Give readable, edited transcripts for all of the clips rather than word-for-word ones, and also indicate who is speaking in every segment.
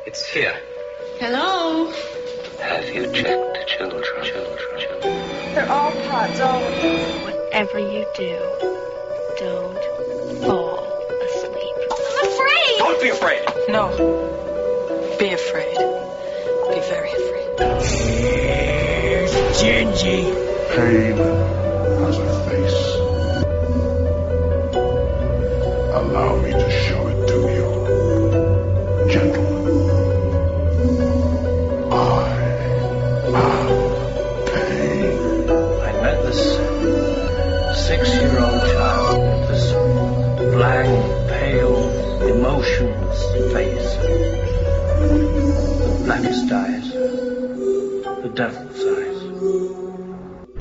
Speaker 1: It's here.
Speaker 2: Hello?
Speaker 1: Have you checked the children?
Speaker 2: They're all pods, all of them.
Speaker 3: Whatever you do, don't fall asleep.
Speaker 2: I'm afraid!
Speaker 1: Don't be afraid.
Speaker 4: No. Be afraid. Be very afraid.
Speaker 5: Here's Gingy.
Speaker 6: Pain has a face. Allow me to show it to you. Gentlemen, I am pain.
Speaker 1: I met this 6-year-old child with this blank, pale, emotionless face. The blackest eyes. The devil's eyes.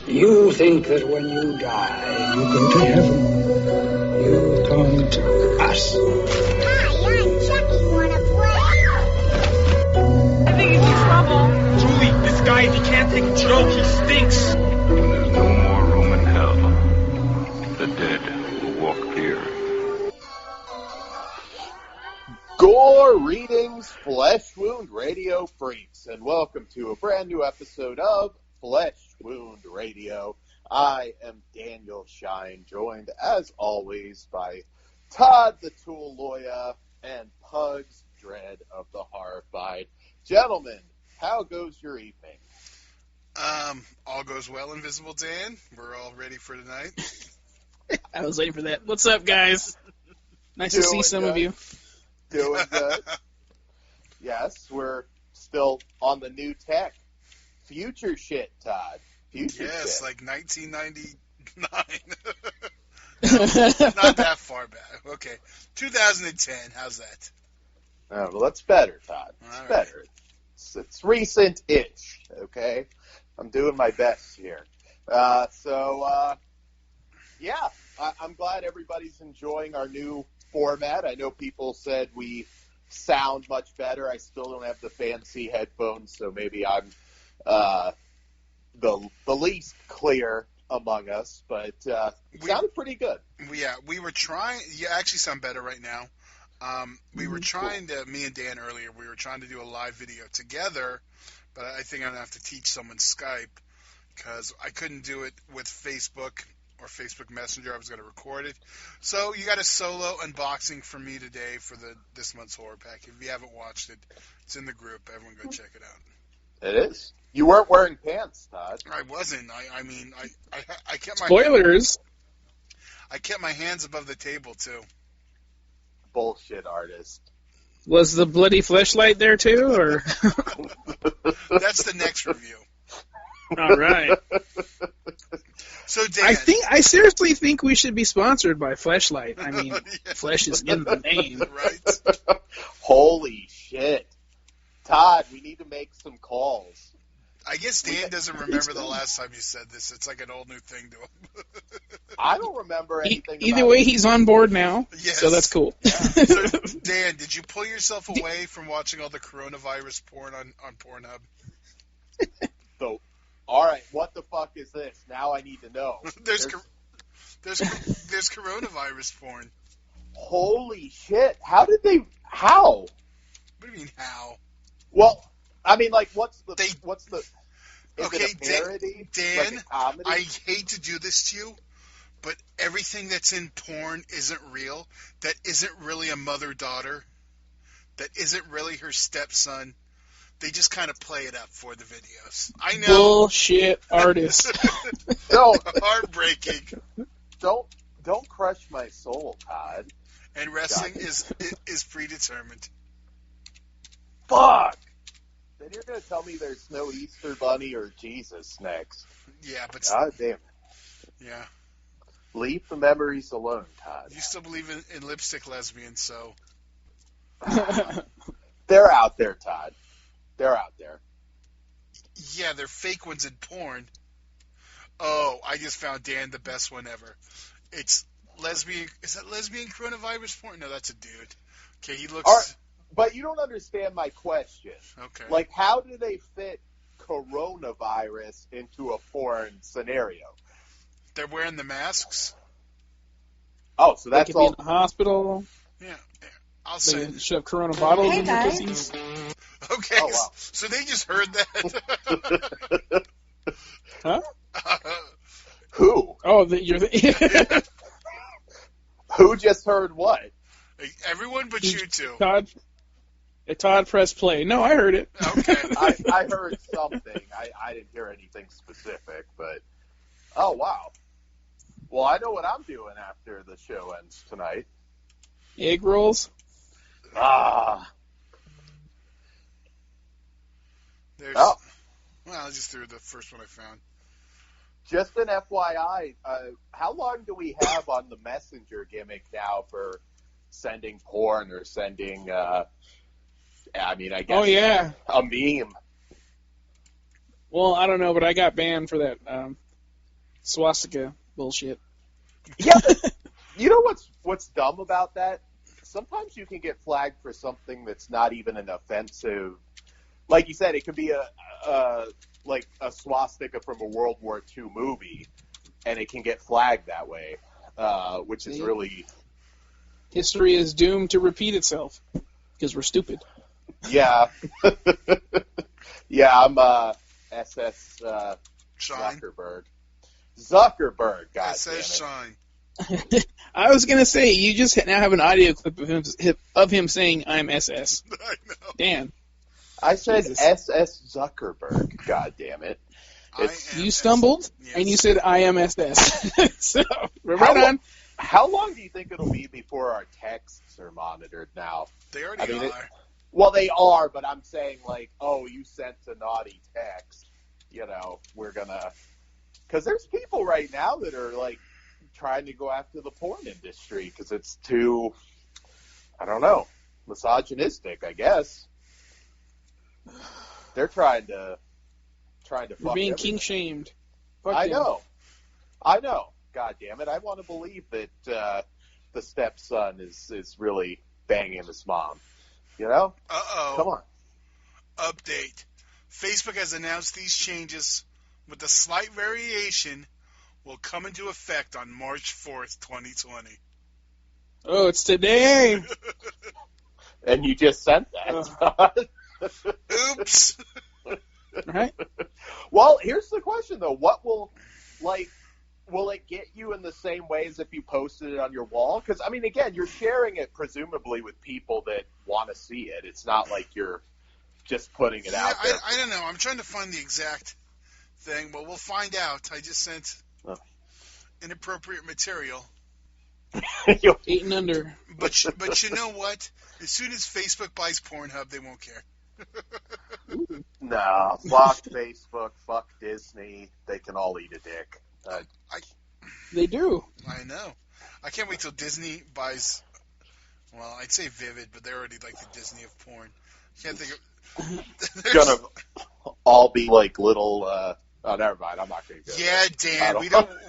Speaker 5: You think that when you die, you go to heaven. You come to us.
Speaker 7: Hi, I'm Chucky. Wanna play?
Speaker 4: I think he's in trouble.
Speaker 5: Julie, this guy, he can't take a joke. He stinks.
Speaker 6: When there's no more room in hell, the dead will walk here.
Speaker 8: Greetings, Flesh Wound Radio freaks, and welcome to a brand new episode of Flesh Wound Radio. I am Daniel Shine, joined as always by Todd the Tool Lawyer and Pugs Dread of the Horrified. Gentlemen, how goes your evening?
Speaker 9: All goes well, Invisible Dan. We're all ready for tonight.
Speaker 10: I was waiting for that. What's up, guys? Nice to see some of you.
Speaker 8: Doing good. Yes, we're still on the new tech. Future shit, Todd. Future
Speaker 9: Yes,
Speaker 8: shit.
Speaker 9: like 1999. Not that far back. Okay. 2010. How's that?
Speaker 8: Oh, well, that's better, Todd. It's
Speaker 9: All right.
Speaker 8: better. It's recent-ish, okay? I'm doing my best here. Yeah, I'm glad everybody's enjoying our new format. I know people said we sound much better. I still don't have the fancy headphones, so maybe I'm the least clear among us, but it sounded pretty good.
Speaker 9: We were trying. You actually sound better right now. We were trying to, me and Dan earlier, we were trying to do a live video together, but I think I'm going to have to teach someone Skype because I couldn't do it with Facebook or Facebook Messenger. I was going to record it. So you got a solo unboxing from me today for this month's horror pack. If you haven't watched it, it's in the group. Everyone go check it out.
Speaker 8: It is. You weren't wearing pants, Todd.
Speaker 9: I wasn't. I kept my
Speaker 10: Spoilers.
Speaker 9: I kept my hands above the table too.
Speaker 8: Bullshit artist.
Speaker 10: Was the bloody fleshlight there too, or?
Speaker 9: That's the next review.
Speaker 10: All right.
Speaker 9: So Dan,
Speaker 10: I seriously think we should be sponsored by Fleshlight. I mean, flesh is in the name.
Speaker 9: right?
Speaker 8: Holy shit. Todd, we need to make some calls.
Speaker 9: I guess Dan doesn't remember the last time you said this. It's like an old new thing to him.
Speaker 8: I don't remember anything
Speaker 10: Either
Speaker 8: about
Speaker 10: way,
Speaker 8: it.
Speaker 10: he's on board now,
Speaker 9: Yes.
Speaker 10: so that's cool.
Speaker 9: So, Dan, did you pull yourself away from watching all the coronavirus porn on Pornhub?
Speaker 8: So, all right, what the fuck is this? Now I need to know.
Speaker 9: There's coronavirus porn.
Speaker 8: Holy shit. How?
Speaker 9: What do you mean, how?
Speaker 8: Well, I mean, like, what's the, is
Speaker 9: Okay,
Speaker 8: it a parody?
Speaker 9: Dan,
Speaker 8: Like a comedy?
Speaker 9: I hate to do this to you, but everything that's in porn isn't real. That isn't really a mother-daughter. That isn't really her stepson. They just kind of play it up for the videos. I know.
Speaker 10: Bullshit artist.
Speaker 9: Heartbreaking.
Speaker 8: Don't crush my soul, Todd.
Speaker 9: And wrestling is predetermined.
Speaker 8: Fuck! Then you're going to tell me there's no Easter Bunny or Jesus next.
Speaker 9: Yeah, but
Speaker 8: God damn it.
Speaker 9: yeah,
Speaker 8: Leave the memories alone, Todd.
Speaker 9: you still believe in lipstick lesbians, so
Speaker 8: They're out there, Todd. They're out there.
Speaker 9: yeah, they're fake ones in porn. Oh, I just found Dan the best one ever. It's lesbian. Is that lesbian coronavirus porn? No, that's a dude. Okay, he looks.
Speaker 8: All right, but you don't understand my question.
Speaker 9: Okay.
Speaker 8: Like, how do they fit coronavirus into a porn scenario?
Speaker 9: They're wearing the masks.
Speaker 8: Oh, so
Speaker 10: They
Speaker 8: that's
Speaker 10: could be in
Speaker 8: all.
Speaker 10: the hospital.
Speaker 9: Yeah, I'll
Speaker 10: They
Speaker 9: say.
Speaker 10: can shove Corona bottles
Speaker 2: Hey,
Speaker 10: in your
Speaker 2: guys.
Speaker 10: pussies.
Speaker 9: Okay,
Speaker 8: Oh, wow.
Speaker 9: so they just heard that.
Speaker 10: Huh?
Speaker 8: Who?
Speaker 10: Oh, you're the
Speaker 8: Who just heard what?
Speaker 9: Everyone but you two.
Speaker 10: Todd pressed play. No, I heard it.
Speaker 9: Okay.
Speaker 8: I heard something. I didn't hear anything specific, but oh wow. Well, I know what I'm doing after the show ends tonight.
Speaker 10: Egg rolls.
Speaker 8: Ah.
Speaker 9: Well, I just threw the first one I found.
Speaker 8: Just an FYI, how long do we have on the Messenger gimmick now for sending porn or sending, I guess.
Speaker 10: Oh, yeah.
Speaker 8: A meme.
Speaker 10: Well, I don't know, but I got banned for that swastika bullshit.
Speaker 8: Yeah. You know what's dumb about that? Sometimes you can get flagged for something that's not even an offensive. Like you said, it could be like a swastika from a World War II movie, and it can get flagged that way, which is really...
Speaker 10: History is doomed to repeat itself, because we're stupid.
Speaker 8: Yeah. Yeah, I'm SS
Speaker 9: Shine.
Speaker 8: Zuckerberg, God
Speaker 9: SS
Speaker 8: damn
Speaker 9: Shine.
Speaker 10: I was going to say, you just now have an audio clip of him saying, I'm SS.
Speaker 9: I know.
Speaker 10: Dan.
Speaker 8: I said
Speaker 10: Jesus.
Speaker 8: SS Zuckerberg, God damn it.
Speaker 10: You stumbled,
Speaker 9: Yes.
Speaker 10: and you said, I am SS. So, we're right on.
Speaker 8: How long do you think it'll be before our texts are monitored now?
Speaker 9: They already are.
Speaker 8: Well, they are, but I'm saying, like, oh, you sent a naughty text. We're going to... Because there's people right now that are, like, trying to go after the porn industry because it's too, I don't know, misogynistic, I guess. They're trying to fuck
Speaker 10: We're being
Speaker 8: everything.
Speaker 10: king-shamed.
Speaker 8: I know. God damn it. I want to believe that the stepson is really banging his mom.
Speaker 9: Uh-oh.
Speaker 8: Come on.
Speaker 9: Update. Facebook has announced these changes with a slight variation will come into effect on March 4th, 2020.
Speaker 10: Oh, it's today.
Speaker 8: And you just sent that.
Speaker 9: Oops.
Speaker 10: Right?
Speaker 8: Well, here's the question, though. What will it get you in the same way as if you posted it on your wall? Because, again, you're sharing it presumably with people that want to see it. It's not like you're just putting it out there.
Speaker 9: I don't know. I'm trying to find the exact thing, but we'll find out. I just sent inappropriate material.
Speaker 10: 8 and under.
Speaker 9: But you know what? As soon as Facebook buys Pornhub, they won't care.
Speaker 8: No, fuck Facebook, fuck Disney. They can all eat a dick.
Speaker 10: They do.
Speaker 9: I know. I can't wait till Disney buys. Well, I'd say Vivid, but they're already like the Disney of porn. Can't think of.
Speaker 8: It's gonna all be like little. Oh, never mind. I'm not gonna go.
Speaker 9: Yeah, Dan.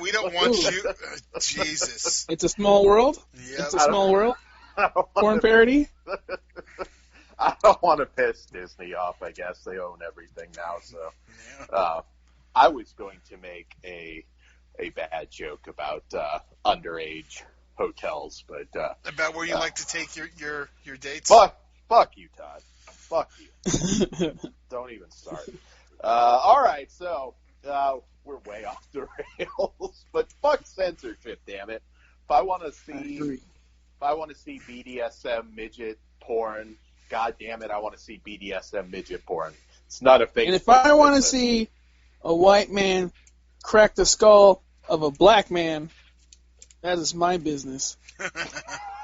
Speaker 9: We don't want you. Jesus.
Speaker 10: It's a small world.
Speaker 9: Yeah.
Speaker 10: It's a small world. Porn parody.
Speaker 8: I don't want to piss Disney off. I guess they own everything now. So,
Speaker 9: Yeah.
Speaker 8: I was going to make a bad joke about underage hotels, but
Speaker 9: About where you like to take your dates.
Speaker 8: fuck you, Todd. Fuck you. Don't even start. All right, so we're way off the rails, but fuck censorship, damn it. If I want to see BDSM midget porn, god damn it, I want to see BDSM midget porn. It's not a fake.
Speaker 10: And if I want to see a white man crack the skull of a black man, that is my business.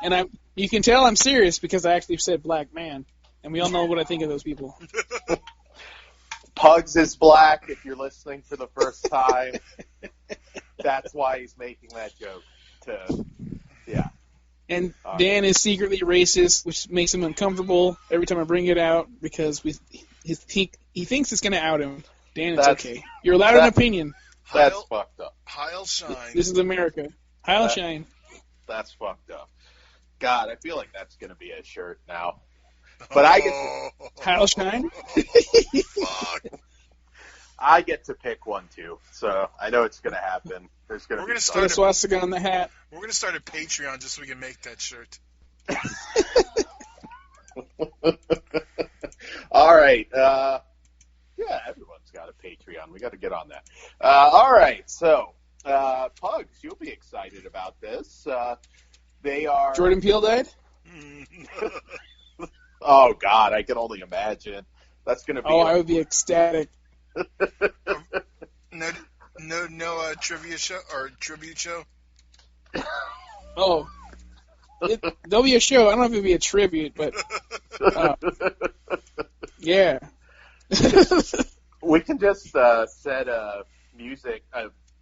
Speaker 10: And you can tell I'm serious because I actually said black man, and we all know what I think of those people.
Speaker 8: Pugs is black, if you're listening for the first time. That's why he's making that joke. Yeah.
Speaker 10: And Dan is secretly racist, which makes him uncomfortable every time I bring it out because he thinks it's going to out him. Dan, it's okay. You're allowed an opinion.
Speaker 8: That's fucked up.
Speaker 9: Heil shine.
Speaker 10: This is America. Heil shine.
Speaker 8: That's fucked up. God, I feel like that's going to be a shirt now. But I get to...
Speaker 10: Heil shine?
Speaker 9: Fuck.
Speaker 8: I get to pick one, too. So I know it's going to happen. There's going to be...
Speaker 10: Put a swastika on the hat.
Speaker 9: We're going to start a Patreon just so we can make that shirt.
Speaker 8: All right. Yeah, everyone's got a Patreon. We got to get on that. All right. So, Pugs, you'll be excited about this. They are.
Speaker 10: Jordan Peele died?
Speaker 8: Oh, God, I can only imagine. That's going to be.
Speaker 10: Oh, I would be ecstatic.
Speaker 9: No trivia show or tribute show?
Speaker 10: Oh. There'll be a show. I don't know if it'll be a tribute, but. Yeah.
Speaker 8: We can just set a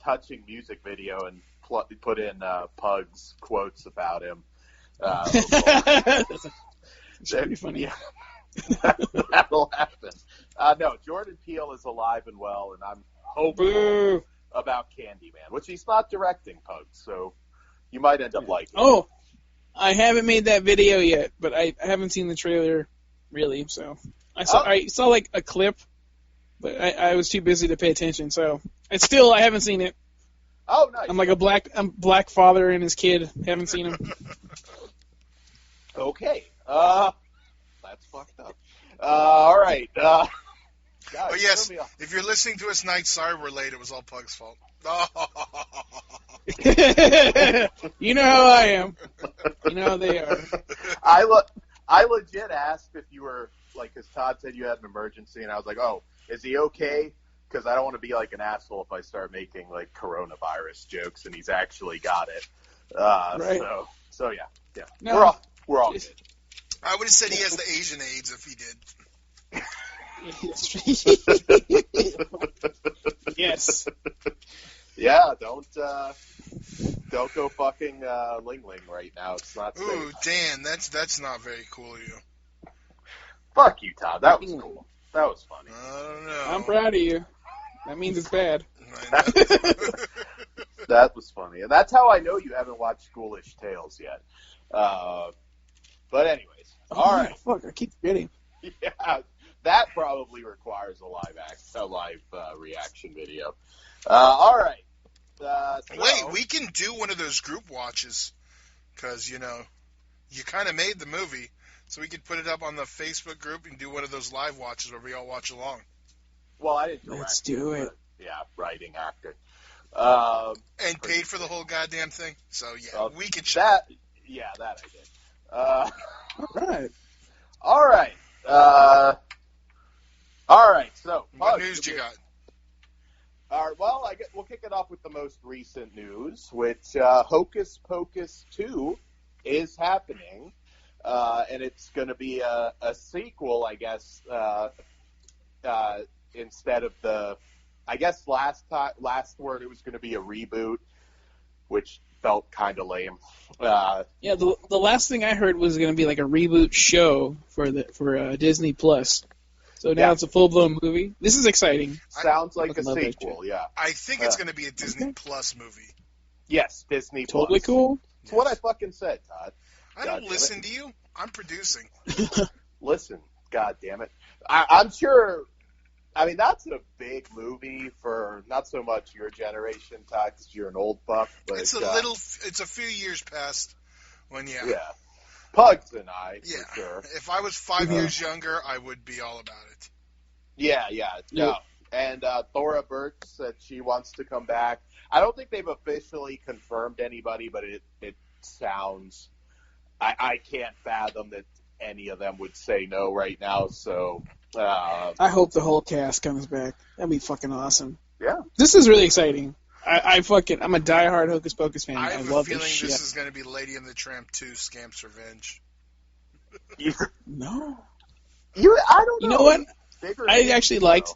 Speaker 8: touching music video and put in Pugs quotes about him.
Speaker 10: That's pretty funny.
Speaker 8: Yeah. That'll happen. No, Jordan Peele is alive and well, and I'm hopeful about Candyman, which he's not directing, Pugs, so you might end up liking it.
Speaker 10: Oh, I haven't made that video yet, but I haven't seen the trailer, really, so. I saw like a clip, but I was too busy to pay attention, so. It's still, I haven't seen it.
Speaker 8: Oh, nice.
Speaker 10: I'm like a black father and his kid. Haven't seen him.
Speaker 8: Okay. That's fucked up. All right. Guys,
Speaker 9: oh, yes. If you're listening to us tonight, sorry we're late. It was all Pug's fault.
Speaker 10: You know how I am. You know how they are.
Speaker 8: I legit asked if you were, like, because Todd said you had an emergency, and I was like, oh, is he okay? Because I don't want to be like an asshole if I start making, like, coronavirus jokes, and he's actually got it.
Speaker 10: Right.
Speaker 8: So yeah.
Speaker 10: No,
Speaker 8: we're all good.
Speaker 9: I would have said he has the Asian AIDS if he did.
Speaker 10: Yes.
Speaker 8: Yeah, don't go fucking Ling Ling right now. It's not safe.
Speaker 9: Ooh, Dan, that's not very cool of you.
Speaker 8: Fuck you, Todd. That was cool. That was funny.
Speaker 9: I don't know.
Speaker 10: I'm proud of you. That means it's bad.
Speaker 8: That was funny. And that's how I know you haven't watched Schoolish Tales yet. But anyways. All right.
Speaker 10: Fuck, I keep forgetting.
Speaker 8: Yeah, that probably requires a live reaction video. All right.
Speaker 9: Wait, we can do one of those group watches because, you kind of made the movie, so we could put it up on the Facebook group and do one of those live watches where we all watch along.
Speaker 8: Well, I didn't direct.
Speaker 10: Let's do it.
Speaker 8: Yeah, writing, acting.
Speaker 9: And paid for the whole goddamn thing. So, yeah, we could show
Speaker 8: that. Yeah, that I did.
Speaker 10: All right.
Speaker 8: All right. All right. So,
Speaker 9: what news you got?
Speaker 8: All right. Well, we'll kick it off with the most recent news, which Hocus Pocus 2 is happening, and it's going to be a sequel, I guess. Instead of last word, it was going to be a reboot, which felt kind of lame.
Speaker 10: Yeah, the last thing I heard was going to be like a reboot show for Disney Plus. So now it's a full-blown movie. This is exciting.
Speaker 8: Sounds like a sequel, yeah.
Speaker 9: I think it's going to be a Disney Plus movie.
Speaker 8: Yes, Disney Plus.
Speaker 10: Totally cool.
Speaker 8: It's what I fucking said, Todd.
Speaker 9: I don't listen to you. I'm producing.
Speaker 8: Listen, God damn it. I'm sure. I mean, that's a big movie for not so much your generation, Todd, because you're an old buff. But
Speaker 9: it's a few years past when,
Speaker 8: Yeah. Pugs and I, for sure.
Speaker 9: If I was 5 years younger, I would be all about it.
Speaker 8: Yeah. No. And Thora Birch said she wants to come back. I don't think they've officially confirmed anybody, but it sounds... I can't fathom that any of them would say no right now, so...
Speaker 10: I hope the whole cast comes back. That'd be fucking awesome.
Speaker 8: Yeah.
Speaker 10: This is really exciting. I'm a diehard Hocus Pocus fan. I love
Speaker 9: feeling
Speaker 10: this shit.
Speaker 9: This is going to be Lady and the Tramp 2: Scamp's Revenge.
Speaker 10: No.
Speaker 8: I don't know.
Speaker 10: You know what? I actually liked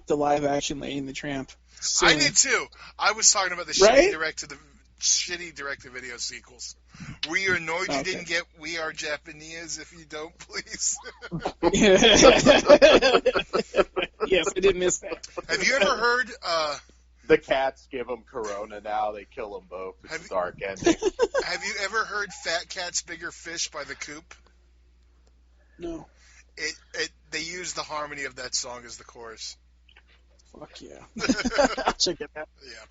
Speaker 10: the live action Lady and the Tramp.
Speaker 9: I did too. I was talking about the shitty direct-to-video sequels. Were you annoyed you didn't get We Are Japanese? If you don't, please.
Speaker 10: Yes, I did miss that.
Speaker 9: Have you ever heard...
Speaker 8: the cats give them corona now. They kill them both. It's a dark ending.
Speaker 9: Have you ever heard Fat Cat's Bigger Fish by The Coop?
Speaker 10: No.
Speaker 9: They use the harmony of that song as the chorus.
Speaker 10: Fuck yeah. I'll check it out.
Speaker 9: Yeah.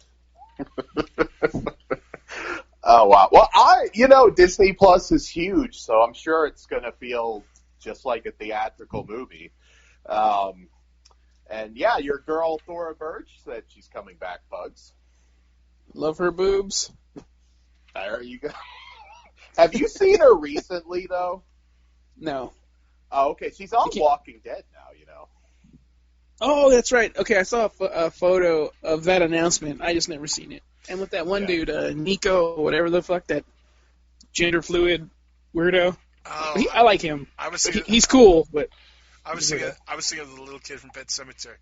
Speaker 8: Oh, wow. Well, Disney Plus is huge, so I'm sure it's going to feel just like a theatrical movie. And yeah, your girl Thora Birch said she's coming back, Pugs.
Speaker 10: Love her boobs.
Speaker 8: There you go. Have you seen her recently, though?
Speaker 10: No.
Speaker 8: Oh, okay. She's on Walking Dead now, you know.
Speaker 10: Oh, that's right. Okay, I saw a photo of that announcement. I just never seen it. And with that one dude, Nico, whatever the fuck, that gender fluid weirdo.
Speaker 9: Oh,
Speaker 10: I like him.
Speaker 9: I was thinking,
Speaker 10: he's cool, but
Speaker 9: I was thinking of the little kid from Pet Sematary.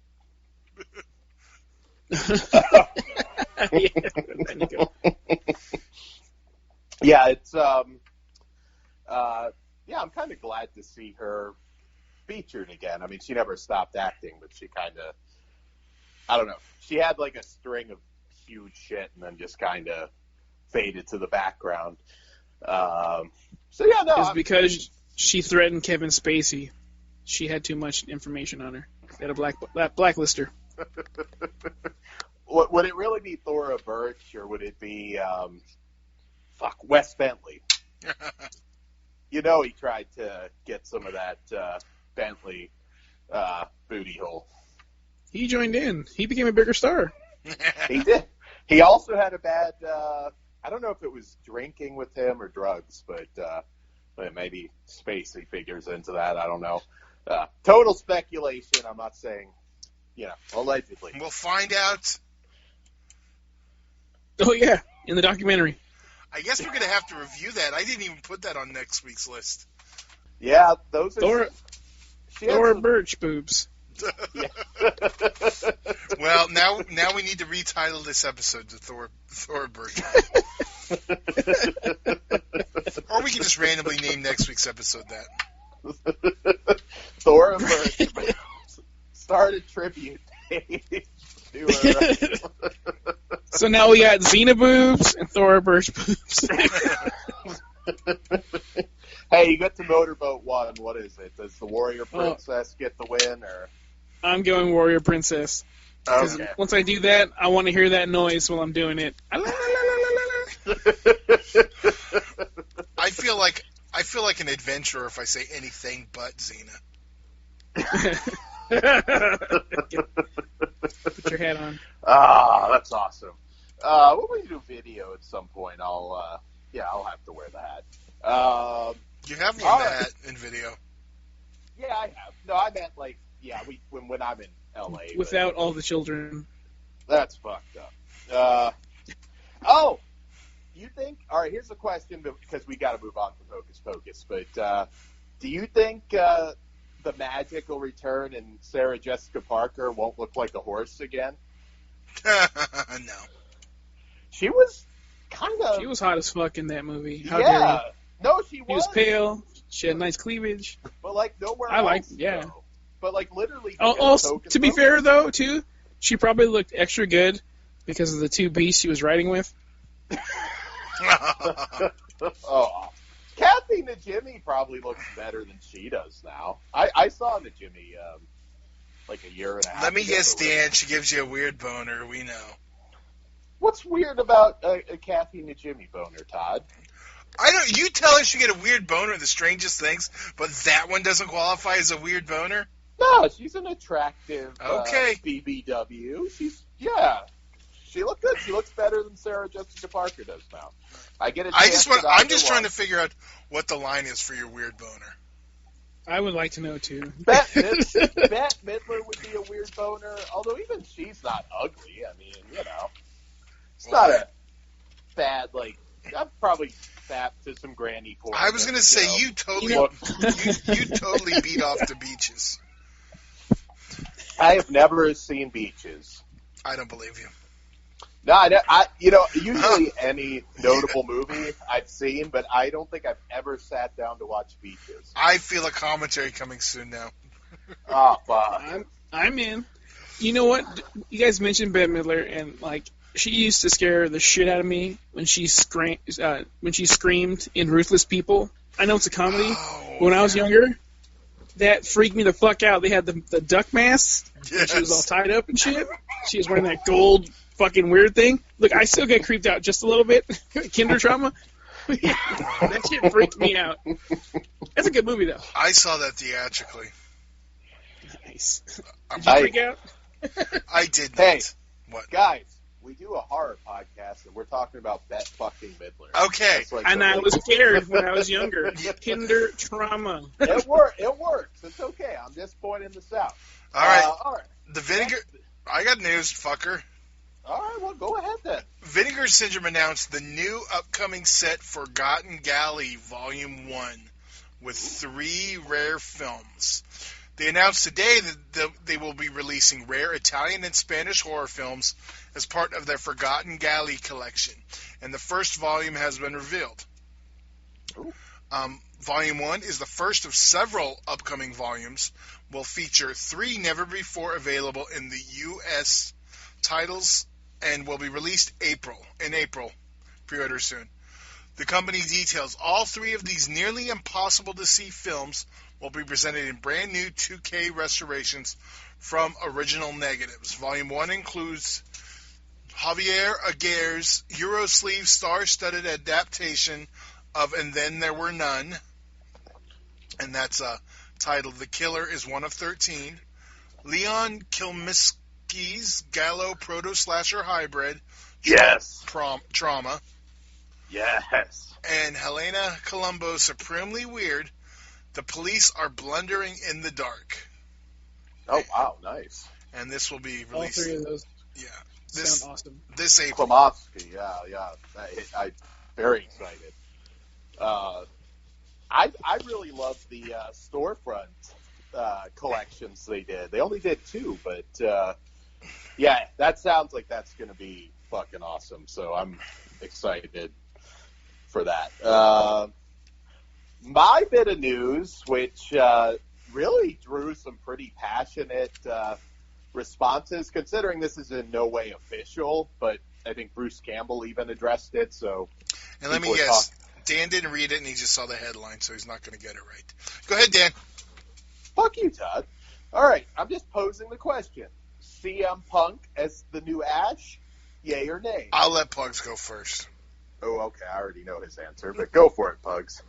Speaker 8: Yeah, it's I'm kind of glad to see her featured again. I mean, she never stopped acting, but she kind of, I don't know, she had like a string of huge shit and then just kind of faded to the background. So yeah, no,
Speaker 10: it's because she threatened Kevin Spacey. She had too much information on her. They had a blacklist her.
Speaker 8: Would it really be Thora Birch, or would it be Wes Bentley? You know, he tried to get some of that Bentley booty hole.
Speaker 10: He joined in. He became a bigger star.
Speaker 8: He did. He also had a bad. I don't know if it was drinking with him or drugs, but maybe Spacey figures into that. I don't know. Total speculation. I'm not saying, allegedly.
Speaker 9: We'll find out.
Speaker 10: Oh, yeah, in the documentary.
Speaker 9: I guess we're going to have to review that. I didn't even put that on next week's list.
Speaker 8: Yeah, those are...
Speaker 10: Thora Birch boobs.
Speaker 9: Well, now we need to retitle this episode to Thora Birch. Or we can just randomly name next week's episode that.
Speaker 8: Thora Birch start a tribute page to her.
Speaker 10: So now we got Xena boobs and Thora Birch boobs.
Speaker 8: Hey, you got to Motorboat 1. What is it? Does the Warrior Princess get the win, or?
Speaker 10: I'm going Warrior Princess. Because once I do that, I want to hear that noise while I'm doing it.
Speaker 9: I feel like an adventurer if I say anything but Xena.
Speaker 10: Put your hat on.
Speaker 8: Ah, that's awesome. When we do video at some point, I'll have to wear the hat.
Speaker 9: You have worn the hat in video.
Speaker 8: Yeah, I have. No, I meant when I'm in LA.
Speaker 10: Without all the children.
Speaker 8: That's fucked up. You think? All right, here's a question because we got to move on from Hocus Pocus. But do you think the magic will return and Sarah Jessica Parker won't look like a horse again?
Speaker 9: No.
Speaker 8: She was kind of...
Speaker 10: She was hot as fuck in that movie. How
Speaker 8: yeah.
Speaker 10: dare you?
Speaker 8: No, she was.
Speaker 10: She was pale. She had nice cleavage.
Speaker 8: But, nowhere
Speaker 10: I
Speaker 8: else.
Speaker 10: like, yeah.
Speaker 8: Though. But, literally...
Speaker 10: Also, to be fair, though, too, she probably looked extra good because of the two beasts she was riding with.
Speaker 8: Oh. Kathy Najimy probably looks better than she does now. I saw Najimy a year and a half
Speaker 9: Let me
Speaker 8: ago.
Speaker 9: guess, Dan, she gives you a weird boner. We know.
Speaker 8: What's weird about a Kathy Najimy boner, Todd?
Speaker 9: You tell her she get a weird boner the strangest things, but that one doesn't qualify as a weird boner?
Speaker 8: No, she's an attractive
Speaker 9: okay.
Speaker 8: BBW. She looked good. She looks better than Sarah Jessica Parker does now. I'm
Speaker 9: just trying to figure out what the line is for your weird boner.
Speaker 10: I would like to know, too.
Speaker 8: Bette Midler would be a weird boner, although even she's not ugly. I mean, it's not a bad, I'm probably fat to some granny porn.
Speaker 9: I was going to say, you totally beat off the Beaches.
Speaker 8: I have never seen Beaches.
Speaker 9: I don't believe you.
Speaker 8: No, usually any notable movie I've seen, but I don't think I've ever sat down to watch Beaches.
Speaker 9: I feel a commentary coming soon now.
Speaker 8: Oh, fuck.
Speaker 10: I'm in. You know what? You guys mentioned Bette Midler, and, she used to scare the shit out of me when she screamed in Ruthless People. I know it's a comedy, but when I was younger, that freaked me the fuck out. They had the duck mask, and she was all tied up and shit. She was wearing that gold fucking weird thing. Look, I still get creeped out just a little bit. Kinder trauma. That shit freaked me out. That's a good movie, though.
Speaker 9: I saw that theatrically.
Speaker 10: Nice. Did you freak out?
Speaker 9: I did not.
Speaker 8: Hey,
Speaker 9: what?
Speaker 8: Guys, we do a horror podcast, and we're talking about Bet fucking Midler.
Speaker 9: Okay.
Speaker 10: I was scared when I was younger. Kinder trauma.
Speaker 8: It works. It's okay. I'm just pointing this out.
Speaker 9: All right.
Speaker 8: All right.
Speaker 9: The Vinegar... I got news, fucker.
Speaker 8: All right, well, go ahead then.
Speaker 9: Vinegar Syndrome announced the new upcoming set Forgotten Galley Volume 1 with 3 rare films. They announced today that they will be releasing rare Italian and Spanish horror films as part of their Forgotten Galley collection, and the first volume has been revealed. Volume 1 is the first of several upcoming volumes, will feature 3 never-before available in the U.S. titles, and will be released in April. Pre-order soon. The company details all 3 of these nearly impossible-to-see films will be presented in brand new 2K restorations from original negatives. Volume 1 includes Javier Aguirre's Eurosleeve star-studded adaptation of And Then There Were None, and that's titled The Killer is One of 13. Leon Kilmiski's Gallo proto-slasher hybrid,
Speaker 8: Yes.
Speaker 9: Trauma.
Speaker 8: Yes.
Speaker 9: And Helena Colombo's Supremely Weird, The Police Are Blundering in the Dark.
Speaker 8: Oh, wow, nice.
Speaker 9: And this will be
Speaker 10: All
Speaker 9: released.
Speaker 10: 3 of those
Speaker 9: sound
Speaker 10: awesome.
Speaker 9: This April.
Speaker 8: Klimoski, yeah. I'm very excited. I really love the storefront collections they did. They only did 2, but yeah, that sounds like that's going to be fucking awesome. So I'm excited for that. My bit of news, which really drew some pretty passionate responses, considering this is in no way official, but I think Bruce Campbell even addressed it. So,
Speaker 9: and let me guess, Dan didn't read it, and he just saw the headline, so he's not going to get it right. Go ahead, Dan.
Speaker 8: Fuck you, Todd. All right, I'm just posing the question. CM Punk as the new Ash, yay or nay?
Speaker 9: I'll let Pugs go first.
Speaker 8: Oh, okay, I already know his answer, but go for it, Pugs.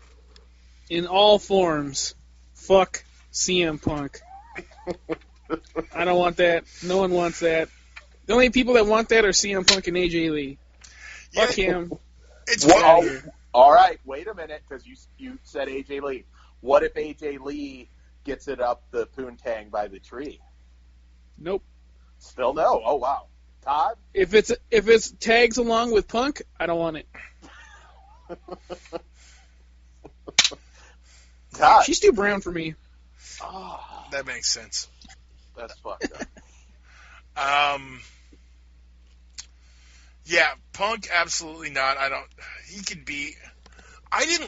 Speaker 10: In all forms, fuck CM Punk. I don't want that. No one wants that. The only people that want that are CM Punk and AJ Lee. Fuck him.
Speaker 9: It's
Speaker 8: all right, wait a minute, because you said AJ Lee. What if AJ Lee gets it up the poontang by the tree?
Speaker 10: Nope.
Speaker 8: Still no. Oh wow, Todd.
Speaker 10: If it's tags along with Punk, I don't want it.
Speaker 8: Todd.
Speaker 10: She's too brown for me.
Speaker 8: Oh,
Speaker 9: that makes sense.
Speaker 8: That's fucked up.
Speaker 9: Yeah, Punk, absolutely not. He could be.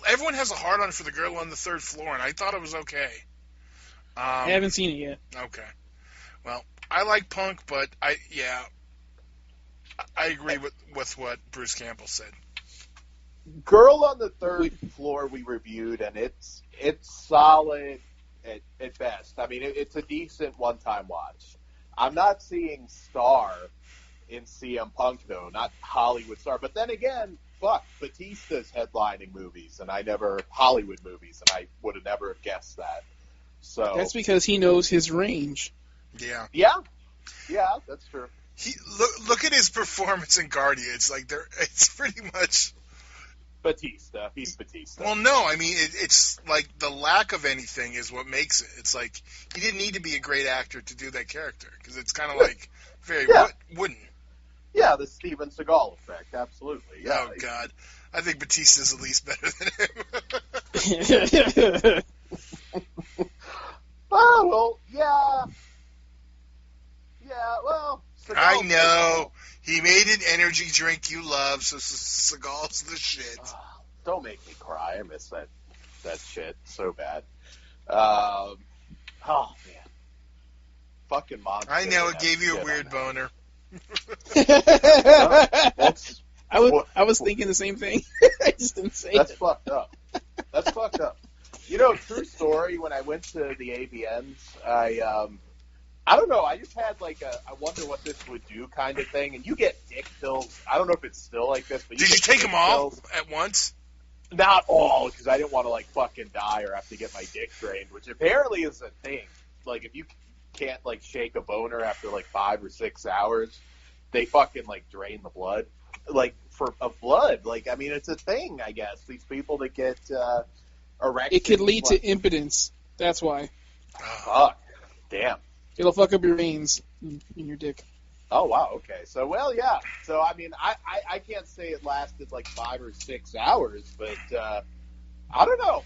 Speaker 9: Everyone has a hard on for the girl on the 3rd floor, and I thought it was okay.
Speaker 10: I haven't seen it yet.
Speaker 9: Okay. Well, I like Punk, but I agree with what Bruce Campbell said.
Speaker 8: Girl on the 3rd floor we reviewed, and it's solid at best. I mean, it's a decent one-time watch. I'm not seeing star in CM Punk, though, not Hollywood star. But then again, fuck, Batista's headlining movies, and Hollywood movies, and I would have never guessed that. So
Speaker 10: that's because he knows his range.
Speaker 9: Yeah.
Speaker 8: Yeah, that's true.
Speaker 9: Look at his performance in Guardians. Like it's pretty much
Speaker 8: Batista. He's Batista.
Speaker 9: Well, no, I mean it's like the lack of anything is what makes it. It's like he didn't need to be a great actor to do that character because it's kind of like very wooden.
Speaker 8: Yeah, the Steven Seagal effect, absolutely. Yeah.
Speaker 9: Oh God, I think Batista's at least better than him.
Speaker 8: Oh well, yeah. Well, Seagal's
Speaker 9: I know he made an energy drink you love, so Seagal's the shit.
Speaker 8: Don't make me cry. I miss that shit so bad. Oh man, fucking monster.
Speaker 9: I know it gave you a weird boner.
Speaker 10: I was thinking the same thing. I just didn't say
Speaker 8: That's
Speaker 10: it.
Speaker 8: fucked up. That's fucked up. You know, true story, when I went to the AVNs, I don't know, I just had like I wonder what this would do kind of thing, and you get dick pills. I don't know if it's still like this, but
Speaker 9: Did you take them all at once?
Speaker 8: Not all, because I didn't want to, like, fucking die or have to get my dick drained, which apparently is a thing. Like, if you can't, like, shake a boner after, like, 5 or 6 hours, they fucking, like, drain the blood. Like, of blood. Like, I mean, it's a thing, I guess. These people that get erections.
Speaker 10: It could lead to impotence. That's why.
Speaker 8: Fuck. Damn.
Speaker 10: It'll fuck up your veins in your dick.
Speaker 8: Oh, wow, okay. So, well, yeah. So, I mean, I can't say it lasted like 5 or 6 hours, but I don't know.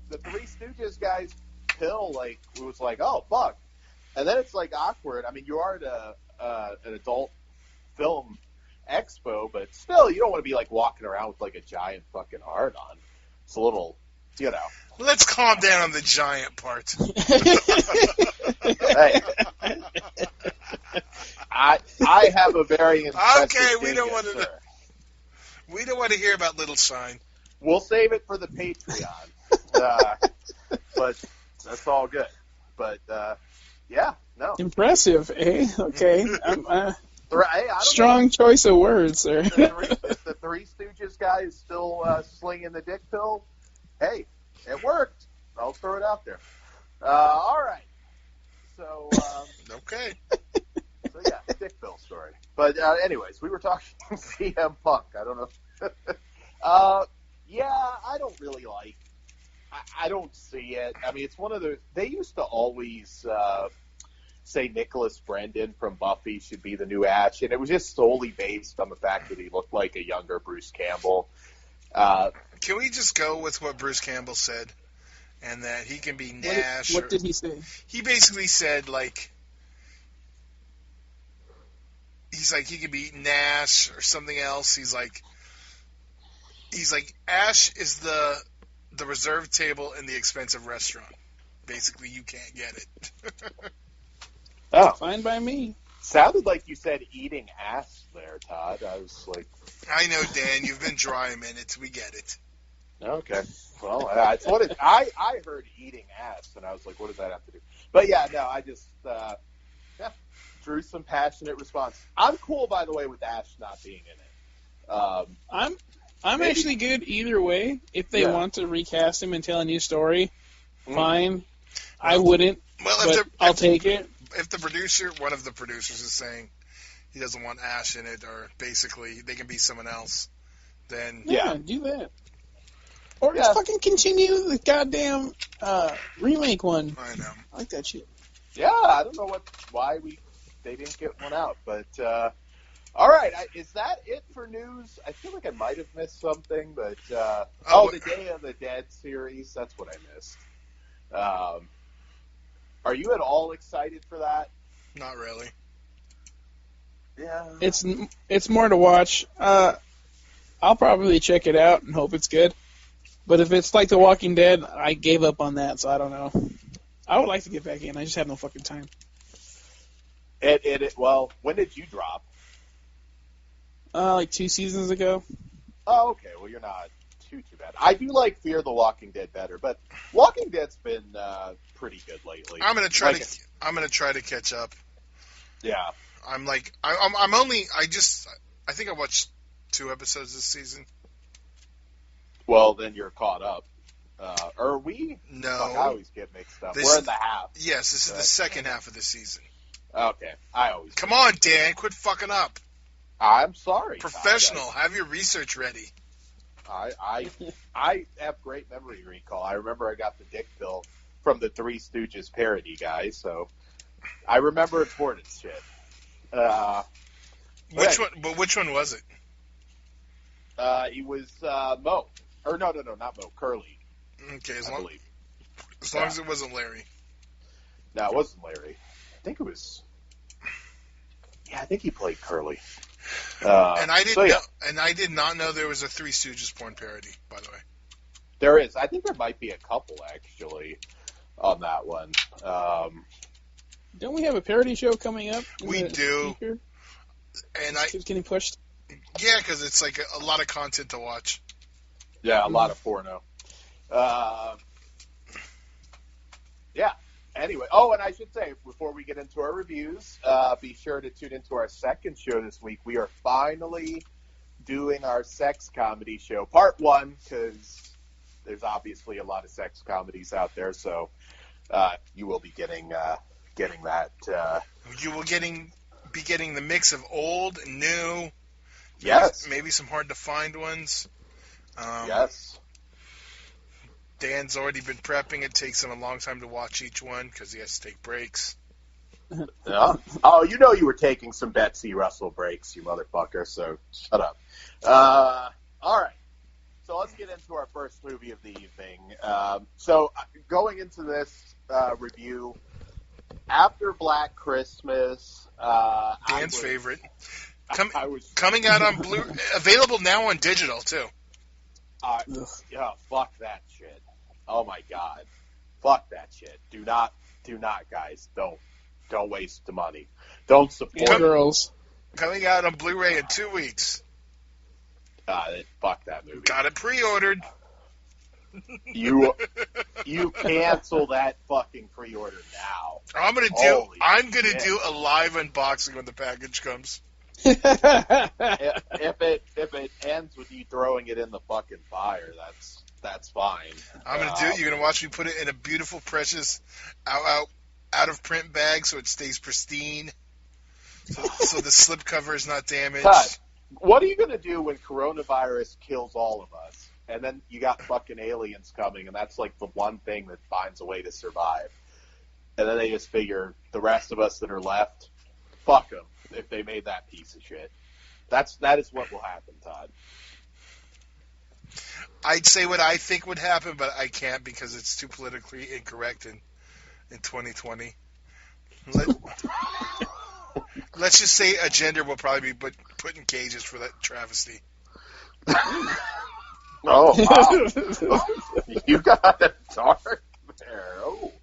Speaker 8: The Three Stooges guys pill, like, was like, oh, fuck. And then it's, like, awkward. I mean, you are at an adult film expo, but still, you don't want to be, like, walking around with, like, a giant fucking hard-on. It's a little, you know.
Speaker 9: Let's calm down on the giant part.
Speaker 8: Hey. I have a very impressive
Speaker 9: okay, we don't
Speaker 8: dingus,
Speaker 9: want to.
Speaker 8: sir.
Speaker 9: We don't want to hear about Little Shine.
Speaker 8: We'll save it for the Patreon, but that's all good. But yeah, no.
Speaker 10: Impressive, eh? Okay,
Speaker 8: I don't
Speaker 10: strong
Speaker 8: know.
Speaker 10: choice of words, sir.
Speaker 8: The Three Stooges guy is still slinging the dick pill. Hey, it worked. I'll throw it out there. All right. So
Speaker 9: okay.
Speaker 8: So yeah, dick pill story. But anyways, we were talking CM Punk. I don't know. Yeah, I don't really like. I don't see it. I mean, it's one of the. They used to always say Nicholas Brendan from Buffy should be the new Ash, and it was just solely based on the fact that he looked like a younger Bruce Campbell.
Speaker 9: Can we just go with what Bruce Campbell said, and that he can be Nash?
Speaker 10: What did he say?
Speaker 9: He basically said, like, he's like, he could be Nash or something else. He's like Ash is the reserved table in the expensive restaurant. Basically, you can't get it.
Speaker 8: Oh,
Speaker 10: fine by me.
Speaker 8: Sounded like you said eating ass there, Todd. I was like,
Speaker 9: I know, Dan. You've been dry a minute. We get it.
Speaker 8: okay. Well, it's what it. I heard eating ass, and I was like, what does that have to do? But yeah, no, I just drew some passionate response. I'm cool, by the way, with Ash not being in it.
Speaker 10: I'm actually good either way. If they want to recast him and tell a new story, fine. I wouldn't, but I'll take it.
Speaker 9: If the producer, one of the producers is saying he doesn't want Ash in it, or basically they can be someone else, then
Speaker 10: yeah, do that. Or just fucking continue the goddamn remake one.
Speaker 9: I know.
Speaker 10: I like that shit.
Speaker 8: Yeah, I don't know why they didn't get one out, but all right. Is that it for news? I feel like I might have missed something, but the Day of the Dead series. That's what I missed. Are you at all excited for that?
Speaker 9: Not really.
Speaker 8: Yeah.
Speaker 10: It's more to watch. I'll probably check it out and hope it's good. But if it's like The Walking Dead, I gave up on that, so I don't know. I would like to get back in. I just have no fucking time.
Speaker 8: Well, when did you drop?
Speaker 10: Like 2 seasons ago.
Speaker 8: Oh, okay. Well, you're not too bad. I do like Fear the Walking Dead better, but Walking Dead's been pretty good lately.
Speaker 9: I'm gonna try to catch up.
Speaker 8: Yeah.
Speaker 9: I think I watched 2 episodes this season.
Speaker 8: Well, then you're caught up. Are we?
Speaker 9: No.
Speaker 8: Fuck, I always get mixed up. We're in the half.
Speaker 9: Yes, this is the second half of the season.
Speaker 8: Okay.
Speaker 9: Come on, Dan. Quit fucking up.
Speaker 8: I'm sorry.
Speaker 9: Professional. Have your research ready.
Speaker 8: I have great memory recall. I remember I got the dick pill from the Three Stooges parody guy, so I remember important shit.
Speaker 9: Which one was it?
Speaker 8: It was Mo. Or no, not Mo. Curly.
Speaker 9: Okay, as long as it wasn't Larry.
Speaker 8: No, it wasn't Larry. I think it was. Yeah, I think he played Curly.
Speaker 9: And I did not know there was a Three Stooges porn parody, by the way.
Speaker 8: There is. I think there might be a couple, actually, on that one.
Speaker 10: Don't we have a parody show coming up?
Speaker 9: We do.
Speaker 10: Future?
Speaker 9: And
Speaker 10: it's getting pushed.
Speaker 9: Yeah, because it's like a lot of content to watch.
Speaker 8: Yeah, a lot of porno. Yeah. Anyway, and I should say, before we get into our reviews, be sure to tune into our second show this week. We are finally doing our sex comedy show, part 1, because there's obviously a lot of sex comedies out there, so you will be getting that.
Speaker 9: You will be getting the mix of old and new.
Speaker 8: Yes.
Speaker 9: Maybe some hard to find ones.
Speaker 8: Yes.
Speaker 9: Dan's already been prepping. It takes him a long time to watch each one because he has to take breaks.
Speaker 8: Yeah. Oh, you know you were taking some Betsy Russell breaks, you motherfucker, so shut up. All right. So let's get into our first movie of the evening. So going into this review, After Black Christmas...
Speaker 9: Dan's favorite. Coming out on Blu... Available now on digital, too.
Speaker 8: Yeah, fuck that shit. Oh my god. Fuck that shit. Do not, guys. Don't waste the money. Don't support
Speaker 10: girls.
Speaker 9: Coming out on Blu-ray in 2 weeks.
Speaker 8: Fuck that movie.
Speaker 9: Got it pre-ordered.
Speaker 8: You cancel that fucking pre-order now.
Speaker 9: I'm gonna do a live unboxing when the package comes.
Speaker 8: if it ends with you throwing it in the fucking fire, that's fine.
Speaker 9: I'm gonna do it. You're gonna watch me put it in a beautiful, precious, out of print bag so it stays pristine. So the slipcover is not damaged.
Speaker 8: Todd, what are you gonna do when coronavirus kills all of us, and then you got fucking aliens coming, and that's like the one thing that finds a way to survive, and then they just figure the rest of us that are left, fuck them. If they made that piece of shit. That is what will happen, Todd.
Speaker 9: I'd say what I think would happen, but I can't because it's too politically incorrect in 2020. Let's just say a gender will probably be put in cages for that travesty.
Speaker 8: Oh, wow. You got it dark there. Oh,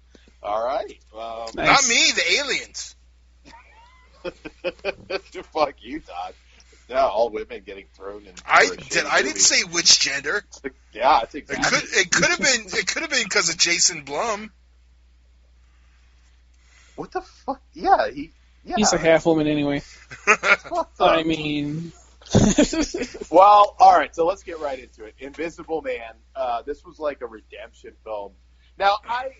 Speaker 8: all right.
Speaker 9: Nice. Not me, the aliens.
Speaker 8: Fuck you, Todd. Yeah, all women getting thrown in.
Speaker 9: I didn't say which gender.
Speaker 8: Yeah, it's exactly.
Speaker 9: It could have been because of Jason Blum.
Speaker 8: What the fuck? Yeah,
Speaker 10: he's a half woman anyway. I mean.
Speaker 8: Well, all right. So let's get right into it. Invisible Man. This was like a redemption film. Now, I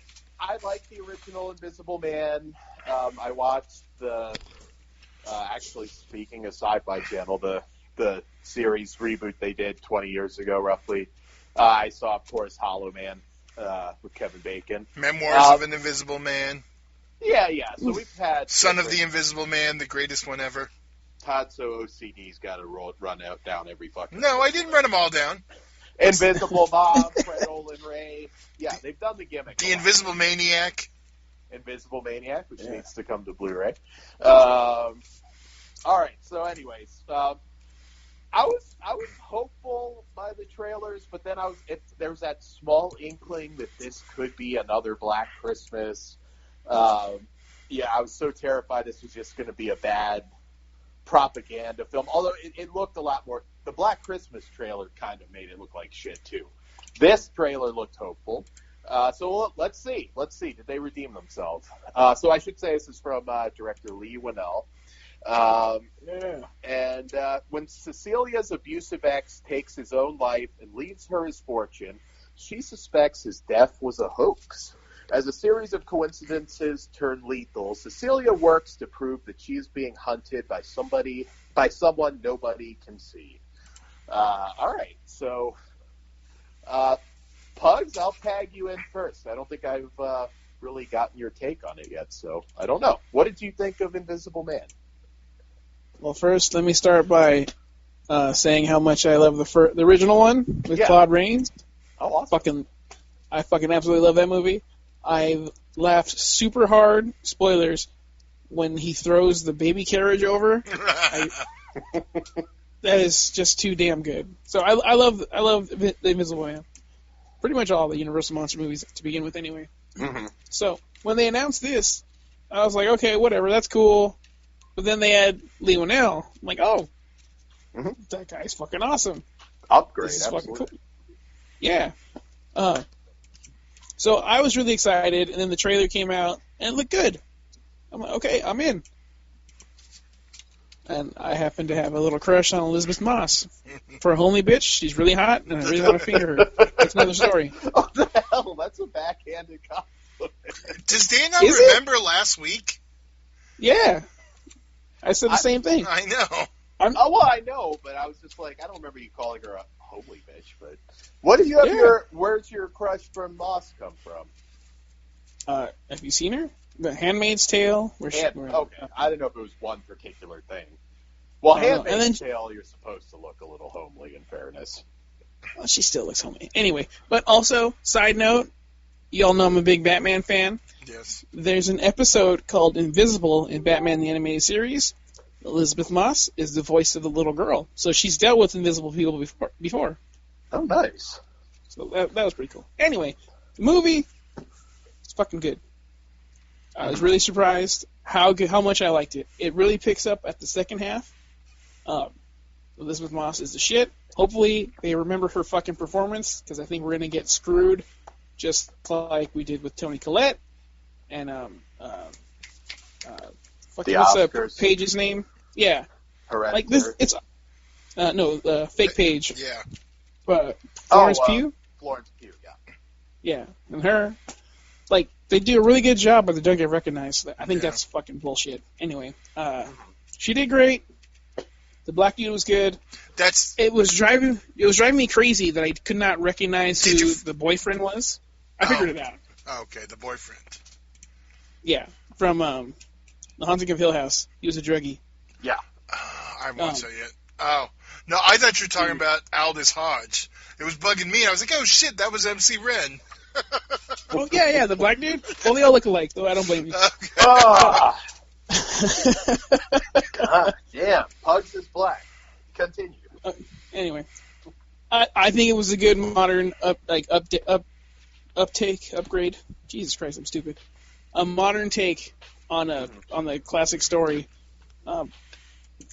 Speaker 8: like the original Invisible Man. I watched the. Actually, speaking of Sci-Fi Channel, the series reboot they did 20 years ago, roughly. I saw, of course, Hollow Man with Kevin Bacon.
Speaker 9: Memoirs of an Invisible Man.
Speaker 8: Yeah. So we've had
Speaker 9: Son of the Invisible Man, the greatest one ever.
Speaker 8: Todd, so OCD's got to run down every fucking.
Speaker 9: No, I didn't run them all down.
Speaker 8: Invisible Bob, Fred Olin Ray. Yeah, they've done the gimmick.
Speaker 9: The Invisible Maniac.
Speaker 8: Invisible Maniac, which needs to come to Blu-ray. All right. So, anyways, I was hopeful by the trailers, but then there was that small inkling that this could be another Black Christmas. I was so terrified this was just going to be a bad propaganda film. Although it looked a lot more. The Black Christmas trailer kind of made it look like shit too. This trailer looked hopeful. So let's see. Did they redeem themselves? So I should say this is from director Leigh Whannell. And when Cecilia's abusive ex takes his own life and leaves her his fortune, she suspects his death was a hoax. As a series of coincidences turn lethal, Cecilia works to prove that she is being hunted by someone nobody can see. All right, so Pugs, I'll tag you in first. I don't think I've really gotten your take on it yet, so I don't know. What did you think of Invisible Man?
Speaker 10: Well, first, let me start by saying how much I love the original one with Claude Rains.
Speaker 8: Oh, awesome.
Speaker 10: I fucking absolutely love that movie. I laughed super hard, spoilers, when he throws the baby carriage over. That is just too damn good. So I love The Invisible Man. Pretty much all the Universal Monster movies to begin with anyway.
Speaker 8: Mm-hmm.
Speaker 10: So when they announced this, I was like, okay, whatever, that's cool. But then they had Leigh Whannell. I'm like, that guy's fucking awesome.
Speaker 8: Upgrade,
Speaker 10: this is
Speaker 8: absolutely.
Speaker 10: fucking cool. Yeah. So I was really excited, and then the trailer came out, and it looked good. I'm like, okay, I'm in. and I happen to have a little crush on Elizabeth Moss. For a homely bitch, she's really hot, and I really want to finger her. That's another story.
Speaker 8: What the hell? That's a backhanded compliment.
Speaker 9: Does Dan not
Speaker 10: Is it?
Speaker 9: remember last week?
Speaker 10: Yeah. I said the same thing.
Speaker 9: I know.
Speaker 8: Well, I know, but I was just like, I don't remember you calling her a homely bitch. But what did you have where's your crush from Moss come from?
Speaker 10: Have you seen her? The Handmaid's Tale?
Speaker 8: Okay, I didn't know if it was one particular thing. Well, Handmaid's Tale, you're supposed to look a little homely, in fairness.
Speaker 10: Well, she still looks homely. Anyway, but also, side note, you all know I'm a big Batman fan.
Speaker 9: Yes.
Speaker 10: There's an episode called Invisible in Batman the Animated Series. Elizabeth Moss is the voice of the little girl. So she's dealt with invisible people before.
Speaker 8: Oh, nice.
Speaker 10: So that was pretty cool. Anyway, the movie, it's fucking good. I was really surprised how much I liked it. It really picks up at the second half. Elizabeth Moss is the shit. Hopefully they remember her fucking performance, because I think we're going to get screwed just like we did with Toni Collette and what's Paige's name? Yeah.
Speaker 8: Hereditary.
Speaker 10: Like this, it's Fake Paige.
Speaker 9: Yeah.
Speaker 10: Florence Pugh.
Speaker 8: Florence Pugh, yeah.
Speaker 10: Yeah, and her, like, they do a really good job, but they don't get recognized. I think that's fucking bullshit. Anyway, she did great. The black dude was good. It was driving me crazy that I could not recognize who the boyfriend was. I figured it out.
Speaker 9: Oh, okay, the boyfriend.
Speaker 10: Yeah, from The Haunting of Hill House. He was a druggie.
Speaker 8: Yeah.
Speaker 9: I haven't watched that yet. Oh. No, I thought you were talking about Aldous Hodge. It was bugging me. I was like, oh, shit, that was MC Ren.
Speaker 10: Oh, yeah, the black dude. Well, they all look alike, though. I don't blame you.
Speaker 9: Okay.
Speaker 8: Oh. God damn. Hugs is black. Continue.
Speaker 10: Anyway. I think it was a good modern upgrade. Jesus Christ, I'm stupid. A modern take on the classic story.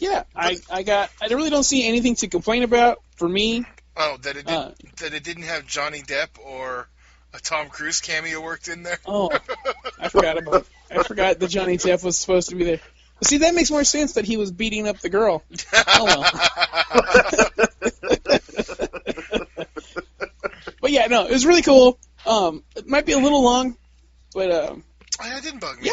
Speaker 10: Yeah, I really don't see anything to complain about for me.
Speaker 9: Oh, that it didn't have Johnny Depp or a Tom Cruise cameo worked in there.
Speaker 10: Oh, I forgot that Johnny Depp was supposed to be there. But see, that makes more sense that he was beating up the girl. Oh well. But yeah, no, it was really cool. It might be a little long, but
Speaker 9: that didn't bug me.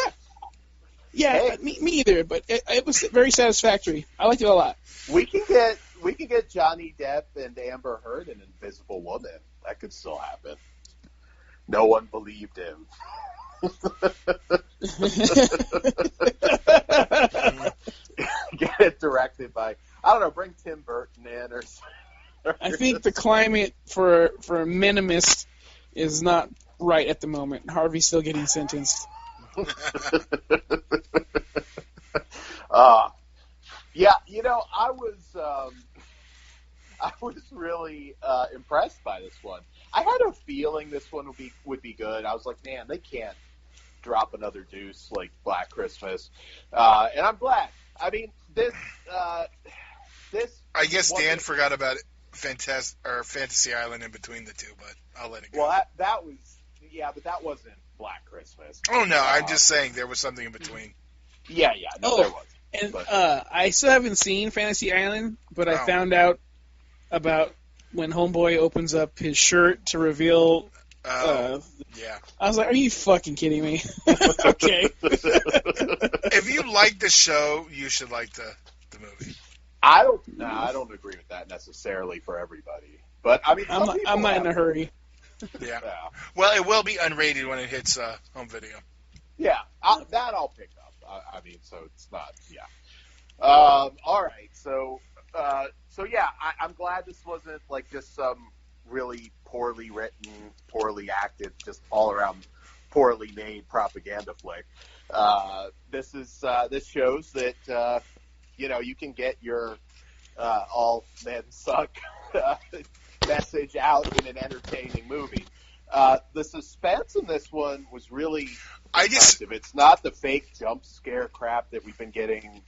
Speaker 10: Yeah, me either. But it was very satisfactory. I liked it a lot.
Speaker 8: We can get Johnny Depp and Amber Heard in Invisible Woman. That could still happen. No one believed him. Get it directed by, I don't know, bring Tim Burton in or something.
Speaker 10: I think the climate for a minimalist is not right at the moment. Harvey's still getting sentenced.
Speaker 8: Yeah, I was really impressed by this one. I had a feeling this one would be good. I was like, man, they can't drop another deuce like Black Christmas, and I'm glad. I mean, this.
Speaker 9: I guess Dan forgot about Fantasy Island in between the two, but I'll let it go.
Speaker 8: Well, that was but that wasn't Black Christmas.
Speaker 9: Oh no, I'm just saying there was something in between.
Speaker 8: Yeah, no, there was.
Speaker 10: And I still haven't seen Fantasy Island, but I found out about when Homeboy opens up his shirt to reveal.
Speaker 9: Yeah.
Speaker 10: I was like, "Are you fucking kidding me?" Okay.
Speaker 9: If you like the show, you should like the movie.
Speaker 8: I don't agree with that necessarily for everybody, but I mean,
Speaker 10: I'm not in a hurry.
Speaker 9: Yeah. Well, it will be unrated when it hits home video.
Speaker 8: Yeah, that I'll pick up. I mean, so it's not. Yeah. All right. So yeah, I'm glad this wasn't like just some really poorly written, poorly acted, just all around poorly made propaganda flick. This shows that you can get your all men suck message out in an entertaining movie. The suspense in this one was really impressive. It's not the fake jump scare crap that we've been getting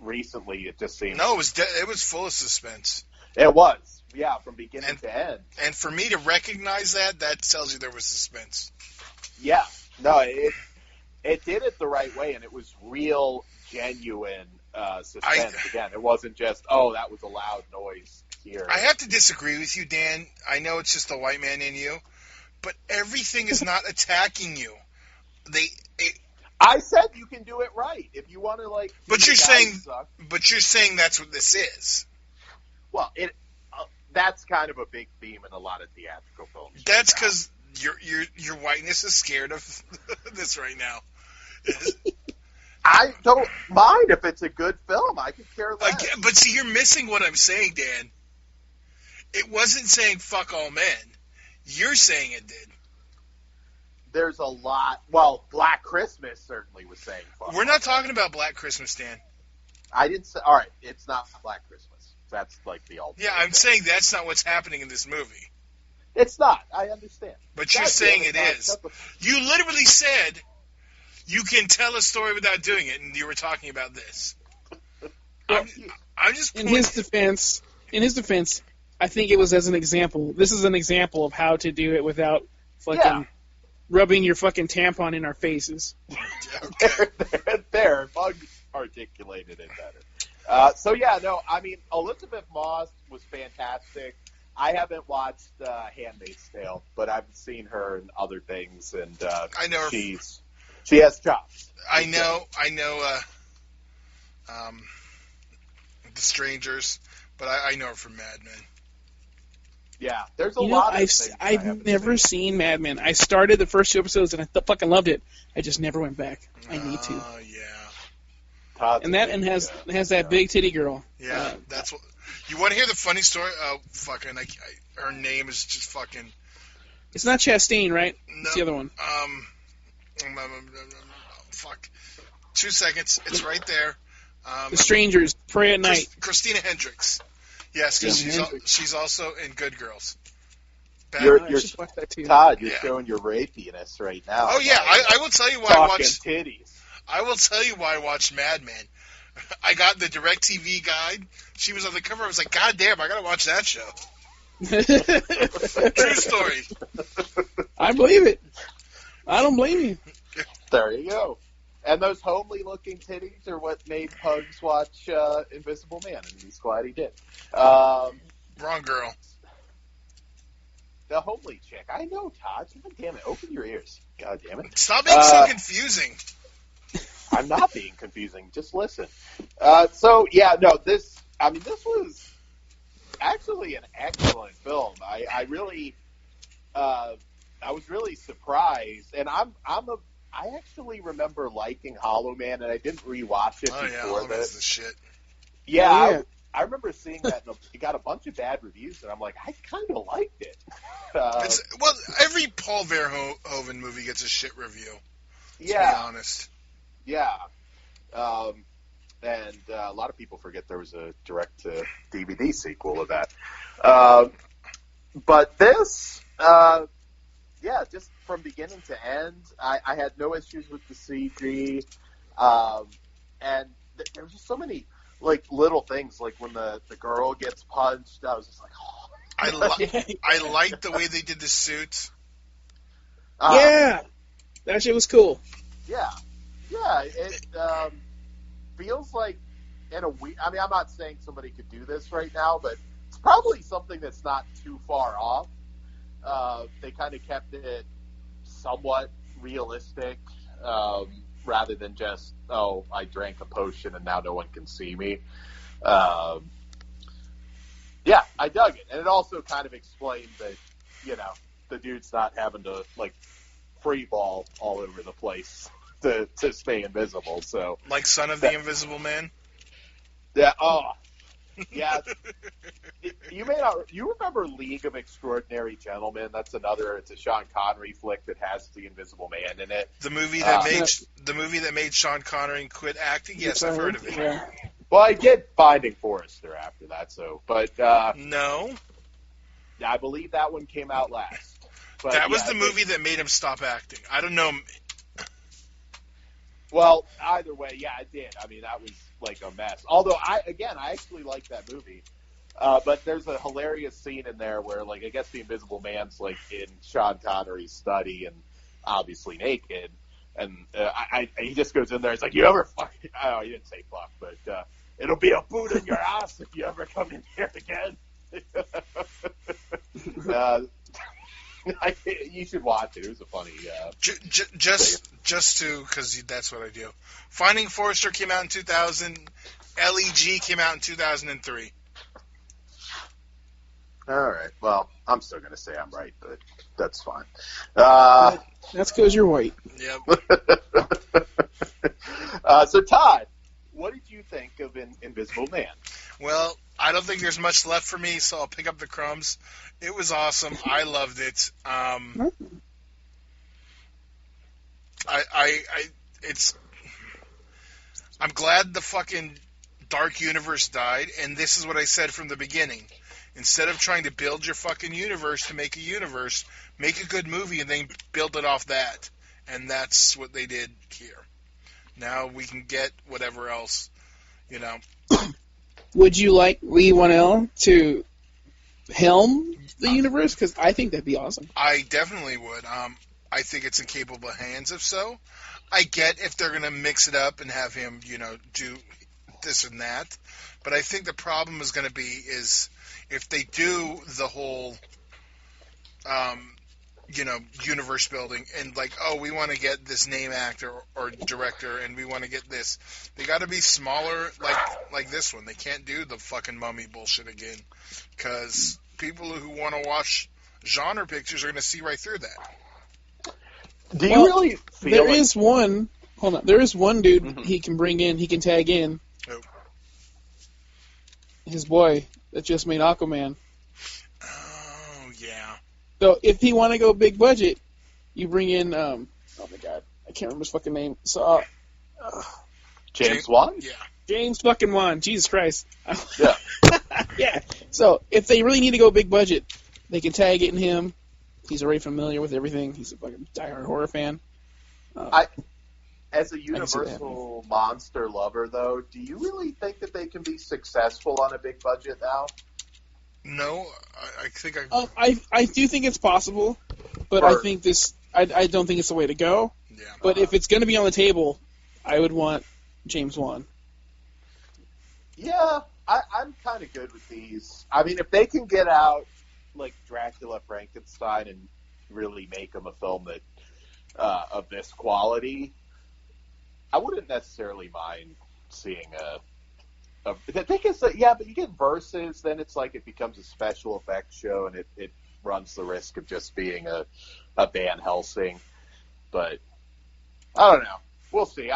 Speaker 8: recently. It just seems
Speaker 9: it was full of suspense.
Speaker 8: It was, yeah, from beginning to end.
Speaker 9: And for me to recognize that tells you there was suspense.
Speaker 8: Yeah, no, it did it the right way, and it was real, genuine suspense. Again, it wasn't just, oh, that was a loud noise here.
Speaker 9: I have to disagree with you, Dan. I know it's just the white man in you, but everything is not attacking you.
Speaker 8: I said you can do it right if you want to, like.
Speaker 9: But you're saying that's what this is.
Speaker 8: Well, that's kind of a big theme in a lot of theatrical films.
Speaker 9: That's because your whiteness is scared of this right now.
Speaker 8: I don't mind if it's a good film. I could care less.
Speaker 9: But see, you're missing what I'm saying, Dan. It wasn't saying fuck all men. You're saying it did.
Speaker 8: There's a lot. Well, Black Christmas certainly was saying fuck.
Speaker 9: We're not talking about Black Christmas, Dan.
Speaker 8: I didn't say. All right, it's not Black Christmas. That's like the ultimate.
Speaker 9: Yeah, I'm saying that's not what's happening in this movie.
Speaker 8: It's not. I understand.
Speaker 9: But you're saying it is. You literally said you can tell a story without doing it, and you were talking about this. I'm just
Speaker 10: in his defense, I think it was as an example. This is an example of how to do it without fucking rubbing your fucking tampon in our faces.
Speaker 8: Okay. There, Bugs articulated it better. I mean, Elizabeth Moss was fantastic. I haven't watched Handmaid's Tale, but I've seen her in other things, and
Speaker 9: I know
Speaker 8: she has chops.
Speaker 9: I know. The Strangers, but I know her from Mad Men.
Speaker 8: Yeah, there's a lot of things.
Speaker 10: I've never seen Mad Men. I started the first 2 episodes and I fucking loved it. I just never went back. I need to.
Speaker 9: Oh yeah.
Speaker 10: And has that big titty girl.
Speaker 9: Yeah, that's what. You want to hear the funny story? Fucking, her name is just fucking.
Speaker 10: It's not Chastain, right?
Speaker 9: No,
Speaker 10: it's the other one.
Speaker 9: Fuck. 2 seconds. It's right there.
Speaker 10: The Strangers, Pray at Night.
Speaker 9: Christina Hendricks. Yes, because she's also in Good Girls.
Speaker 8: Todd, you're showing your rapiness right now.
Speaker 9: Oh yeah, I will tell you why I watched
Speaker 8: titties.
Speaker 9: I will tell you why I watched Mad Men. I got the DirecTV guide. She was on the cover. I was like, God damn, I gotta watch that show. True story.
Speaker 10: I believe it. I don't blame you.
Speaker 8: There you go. And those homely-looking titties are what made Pugs watch Invisible Man, and he's glad he did.
Speaker 9: Wrong girl.
Speaker 8: The homely chick. I know, Todd. God damn it. Open your ears. God damn it.
Speaker 9: Stop being so confusing.
Speaker 8: I'm not being confusing. Just listen. This was actually an excellent film. I was really surprised, and I actually remember liking Hollow Man, and I didn't rewatch it before this.
Speaker 9: The shit.
Speaker 8: Yeah. I remember seeing that, and it got a bunch of bad reviews, and I'm like, I kind of liked it.
Speaker 9: Every Paul Verhoeven movie gets a shit review. To be honest.
Speaker 8: Yeah. And a lot of people forget there was a direct-to-DVD sequel of that. But this, just from beginning to end, I had no issues with the CG. And there was just so many, like, little things. Like, when the girl gets punched, I was just like, oh.
Speaker 9: I liked the way they did the suit.
Speaker 10: That shit was cool.
Speaker 8: Yeah. Yeah, it feels like in a week. I mean, I'm not saying somebody could do this right now, but it's probably something that's not too far off. They kind of kept it somewhat realistic, rather than just, oh, I drank a potion and now no one can see me. I dug it, and it also kind of explained that, the dude's not having to like free ball all over the place to stay invisible. So,
Speaker 9: like Son of the Invisible Man.
Speaker 8: Yeah. Oh, yeah. You remember League of Extraordinary Gentlemen? That's another. It's a Sean Connery flick that has the Invisible Man in it.
Speaker 9: The movie that made Sean Connery quit acting. Yes, I've heard of it.
Speaker 10: Yeah.
Speaker 8: Well, I did Finding Forrester after that. So, but
Speaker 9: no,
Speaker 8: I believe that one came out last. But,
Speaker 9: that was the movie that made him stop acting. I don't know.
Speaker 8: Well, either way, yeah, it did. I mean, that was like a mess. Although, I actually like that movie. But there's a hilarious scene in there where, like, I guess the Invisible Man's, like, in Sean Connery's study and obviously naked. And he just goes in there. He's like, "You ever fuck?" Oh, he didn't say fuck, but it'll be a boot in your ass if you ever come in here again. You should watch it. It was a funny.
Speaker 9: Just to, because that's what I do. Finding Forrester came out in 2000. LEG came out in 2003.
Speaker 8: All right. Well, I'm still going to say I'm right, but that's fine.
Speaker 10: That's because you're white.
Speaker 9: Yep.
Speaker 8: So, Todd, what did you think of Invisible Man?
Speaker 9: Well, I don't think there's much left for me, so I'll pick up the crumbs. It was awesome. I loved it. I'm glad the fucking Dark Universe died, and this is what I said from the beginning. Instead of trying to build your fucking universe to make a universe, make a good movie and then build it off that. And that's what they did here. Now we can get whatever else, you know.
Speaker 10: Would you like Lee Whannell to helm the universe? Because I think that'd be awesome.
Speaker 9: I definitely would. I think it's in capable hands if so. I get if they're going to mix it up and have him, you know, do this and that. But I think the problem is going to be is if they do the whole, you know, universe building and like, oh, we want to get this name actor or director and we want to get this. They got to be smaller like this one. They can't do the fucking Mummy bullshit again because people who want to watch genre pictures are going to see right through that.
Speaker 8: Do you really feel
Speaker 10: there is one? Hold on. There is one dude he can bring in. He can tag in.
Speaker 9: Oh.
Speaker 10: His boy that just made Aquaman.
Speaker 9: Oh yeah.
Speaker 10: So if you want to go big budget, you bring in. Oh my god, I can't remember his fucking name. So.
Speaker 8: James Wan?
Speaker 9: Yeah.
Speaker 10: James fucking Wan. Jesus Christ.
Speaker 8: Yeah.
Speaker 10: Yeah. So if they really need to go big budget, they can tag it in him. He's already familiar with everything. He's a fucking diehard horror fan.
Speaker 8: As a Universal monster lover, though, do you really think that they can be successful on a big budget now?
Speaker 9: No, I think
Speaker 10: I do think it's possible, but I think this. I don't think it's the way to go.
Speaker 9: Yeah.
Speaker 10: But if it's going to be on the table, I would want James Wan.
Speaker 8: Yeah, I'm kind of good with these. I mean, if they can get out like Dracula, Frankenstein, and really make them a film that of this quality, I wouldn't necessarily mind seeing a. The thing is that but you get Versus, then it's like it becomes a special effects show, and it runs the risk of just being a Van Helsing. But I don't know. We'll see.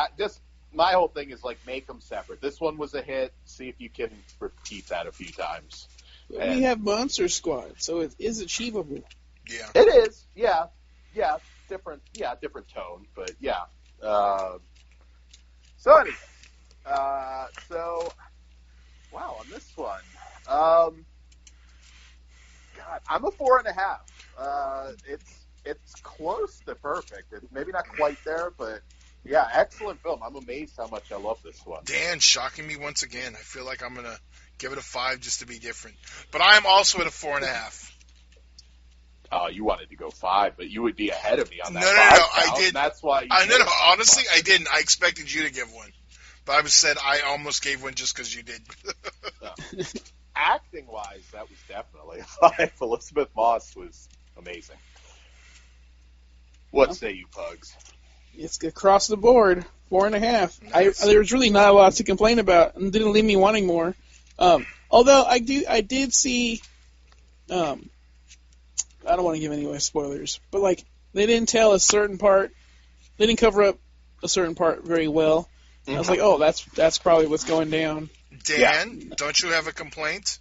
Speaker 8: My whole thing is like make them separate. This one was a hit. See if you can repeat that a few times.
Speaker 10: We have Monster Squad, so it is achievable.
Speaker 9: Yeah,
Speaker 8: it is. Yeah, different tone, but yeah. So anyway, wow, on this one, God, I'm a 4.5. It's close to perfect. It's maybe not quite there, but yeah, excellent film. I'm amazed how much I love this one.
Speaker 9: Dan shocking me once again. I feel like I'm gonna give it a 5 just to be different, but I am also at a 4.5.
Speaker 8: You wanted to go 5, but you would be ahead of me on that.
Speaker 9: No, I didn't.
Speaker 8: That's why.
Speaker 9: Honestly, I didn't. I expected you to give one, but I said I almost gave one just because you did.
Speaker 8: Acting wise, that was definitely a 5. Elizabeth Moss was amazing. What say you, Pugs?
Speaker 10: It's across the board, 4.5. Nice. There was really not a lot to complain about, and didn't leave me wanting more. Although I did see. I don't want to give any spoilers, but like they didn't tell a certain part, they didn't cover up a certain part very well. Mm-hmm. I was like, oh, that's probably what's going down.
Speaker 9: Dan, don't you have a complaint?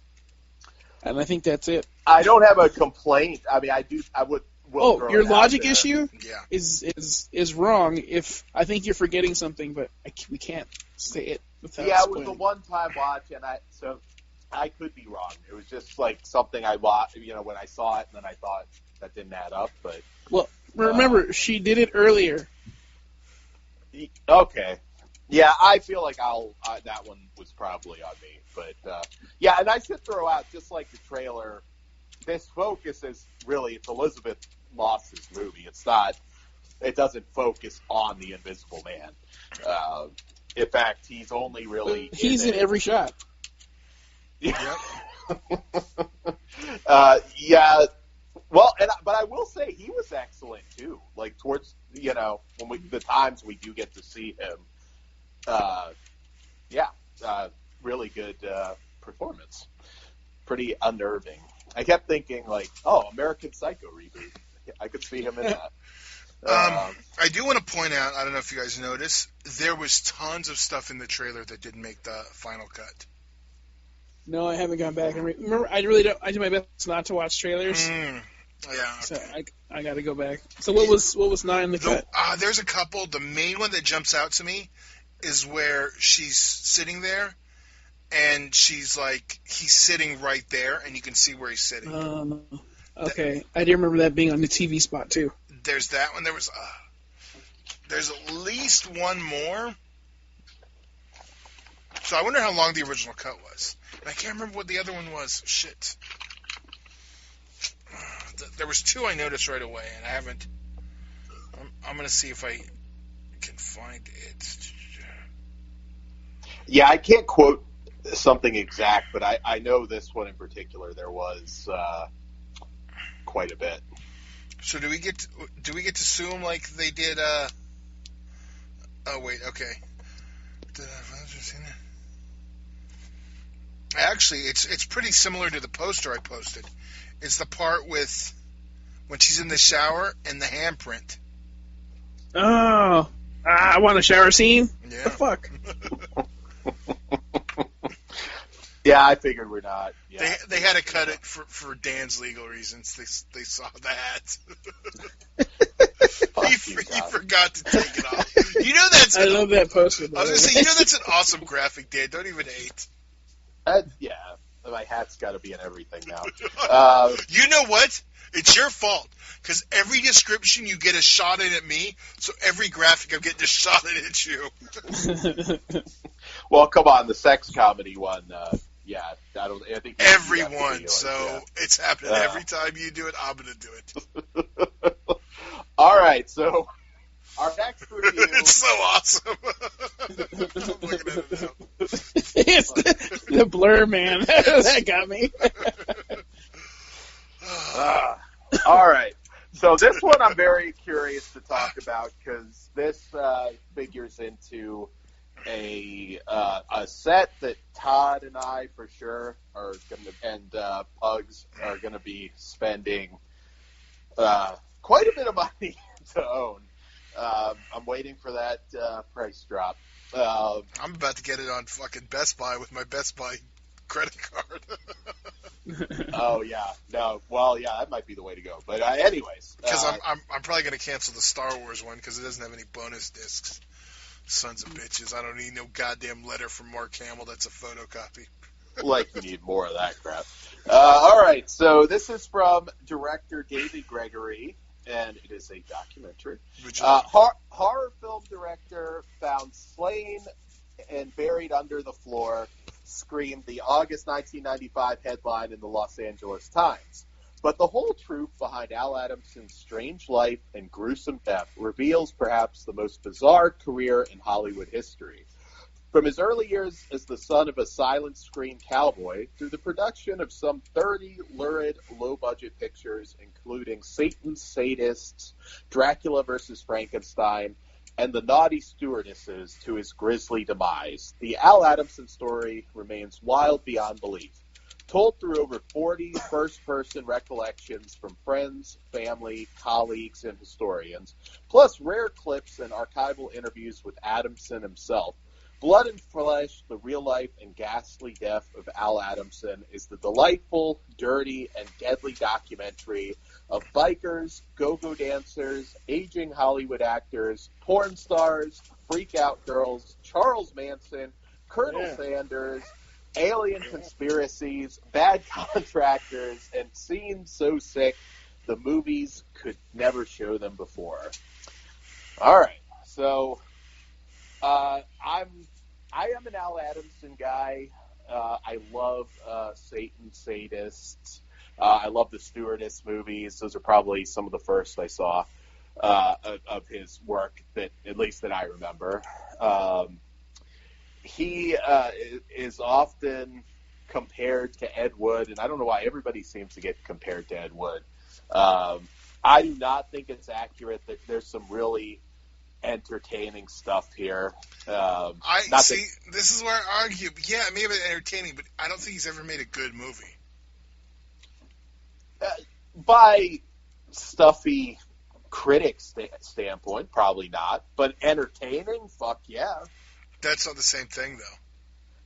Speaker 10: And I think that's it.
Speaker 8: I don't have a complaint. I mean, I do. I would.
Speaker 10: Your logic issue
Speaker 9: yeah.
Speaker 10: is wrong. If I think you're forgetting something, but we can't say it without.
Speaker 8: Yeah,
Speaker 10: spoiling.
Speaker 8: It was a one-time watch, and I could be wrong. It was just like something I watched, when I saw it, and then I thought that didn't add up. But
Speaker 10: remember, she did it earlier.
Speaker 8: Okay, yeah, I feel like that one was probably on me. But yeah, and I should throw out just like the trailer. This focus is really it's Elizabeth Moss's movie. It's not it doesn't focus on the Invisible Man. In fact, he's only really
Speaker 10: he's in every shot.
Speaker 8: Yeah. Yeah. Well, but I will say he was excellent too. Like towards when the times we do get to see him, really good performance. Pretty unnerving. I kept thinking like, American Psycho reboot. I could see him in that.
Speaker 9: I do want to point out, I don't know if you guys noticed, there was tons of stuff in the trailer that didn't make the final cut.
Speaker 10: No, I haven't gone back and remember. I really don't. I do my best not to watch trailers.
Speaker 9: Yeah.
Speaker 10: So I got to go back. So what was not in the cut?
Speaker 9: There's a couple. The main one that jumps out to me is where she's sitting there, and she's like, he's sitting right there, and you can see where he's sitting.
Speaker 10: Okay, I do remember that being on the TV spot too.
Speaker 9: There's that one. There's at least one more. So I wonder how long the original cut was. And I can't remember what the other one was. Shit. There was two I noticed right away, and I haven't. I'm going to see if I can find it.
Speaker 8: Yeah, I can't quote something exact, but I know this one in particular. There was quite a bit.
Speaker 9: So do we get to sue them like they did? Oh wait, okay. Actually, it's pretty similar to the poster I posted. It's the part with when she's in the shower and the handprint.
Speaker 10: Oh, I want a shower scene.
Speaker 9: Yeah.
Speaker 10: The fuck.
Speaker 8: Yeah, I figured we're not. Yeah.
Speaker 9: They had to cut it for Dan's legal reasons. They saw that. he forgot to take it off. You know that's.
Speaker 10: I love that poster.
Speaker 9: I was gonna say, that's an awesome graphic, Dan. Don't even hate.
Speaker 8: Yeah, my hat's got to be in everything now.
Speaker 9: You know what? It's your fault. Because every description you get a shot in at me, so every graphic I'm getting a shot in at you.
Speaker 8: Well, come on, the sex comedy one. Yeah, I think
Speaker 9: everyone. So it's happening every time you do it. I'm going to do it.
Speaker 8: All right, so our next review.
Speaker 9: It's so awesome. I'm looking at it now.
Speaker 10: It's the Blur Man. That got me.
Speaker 8: All right. So this one I'm very curious to talk about because this figures into a set that Todd and I for sure are going to, and Pugs are going to be spending quite a bit of money to own. I'm waiting for that price drop.
Speaker 9: I'm about to get it on fucking Best Buy with my Best Buy credit card.
Speaker 8: Oh yeah, no. Well, yeah, that might be the way to go. But anyways,
Speaker 9: because I'm probably going to cancel the Star Wars one because it doesn't have any bonus discs. Sons of bitches! I don't need no goddamn letter from Mark Hamill. That's a photocopy.
Speaker 8: Like you need more of that crap. All right, so this is from director David Gregory, and it is a documentary. Horror film director found slain and buried under the floor, screamed the August 1995 headline in the Los Angeles Times. But the whole truth behind Al Adamson's strange life and gruesome death reveals perhaps the most bizarre career in Hollywood history. From his early years as the son of a silent screen cowboy through the production of some 30 lurid, low-budget pictures, including Satan's Sadists, Dracula vs. Frankenstein, and The Naughty Stewardesses to his grisly demise, the Al Adamson story remains wild beyond belief. Told through over 40 first-person recollections from friends, family, colleagues, and historians, plus rare clips and archival interviews with Adamson himself, Blood and Flesh, the real-life and ghastly death of Al Adamson is the delightful, dirty, and deadly documentary of bikers, go-go dancers, aging Hollywood actors, porn stars, freak-out girls, Charles Manson, Colonel Sanders, alien conspiracies, bad contractors, and scenes so sick the movies could never show them before. All right, so I am an Al Adamson guy. I love Satan Sadists. I love the Stewardess movies. Those are probably some of the first I saw. of his work that at least that I remember. He is often compared to Ed Wood, and I don't know why everybody seems to get compared to Ed Wood. I do not think it's accurate. That there's some really entertaining stuff here.
Speaker 9: This is where I argue. Yeah, it may have been entertaining, but I don't think he's ever made a good movie.
Speaker 8: By stuffy critic standpoint, probably not. But entertaining, fuck yeah.
Speaker 9: That's not the same thing, though.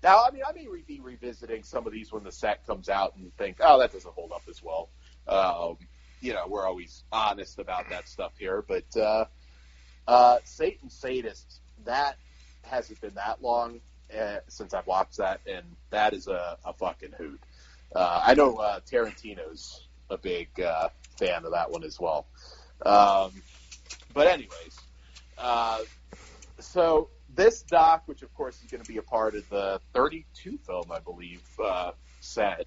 Speaker 8: Now, I mean, I may be revisiting some of these when the set comes out and think, oh, that doesn't hold up as well. We're always honest about that stuff here. But Satan Sadists, that hasn't been that long since I've watched that, and that is a fucking hoot. I know Tarantino's a big fan of that one as well. But anyways, so this doc, which of course is going to be a part of the 32 film, I believe, set.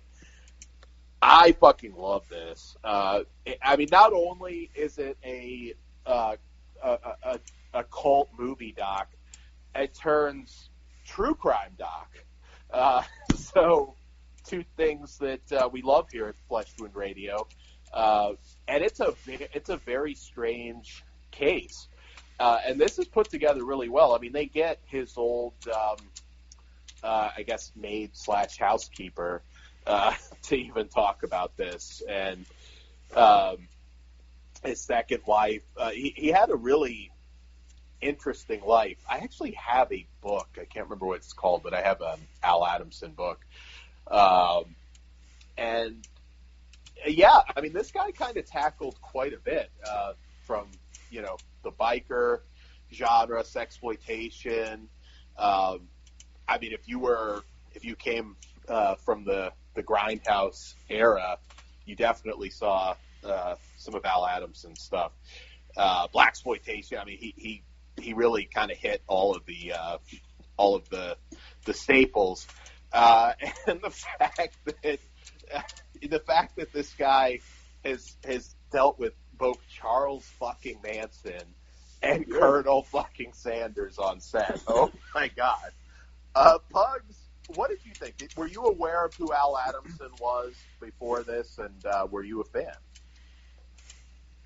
Speaker 8: I fucking love this. I mean, not only is it a cult movie doc, it turns true crime doc. So two things that we love here at Flesh Wound Radio, and it's a very strange case. And this is put together really well. I mean, they get his old, I guess, maid/housekeeper to even talk about this, and his second wife. He had a really interesting life. I actually have a book. I can't remember what it's called, but I have an Al Adamson book. And yeah, I mean, this guy kind of tackled quite a bit from, the biker genre, sexploitation. I mean, if you came from the Grindhouse era, you definitely saw some of Al Adamson's stuff. Blaxploitation. I mean, he really kind of hit all of the staples. And the fact that this guy has dealt with both Charles fucking Manson and Colonel fucking Sanders on set. Oh my God. Pugs, what did you think? Were you aware of who Al Adamson was before this, and were you a fan?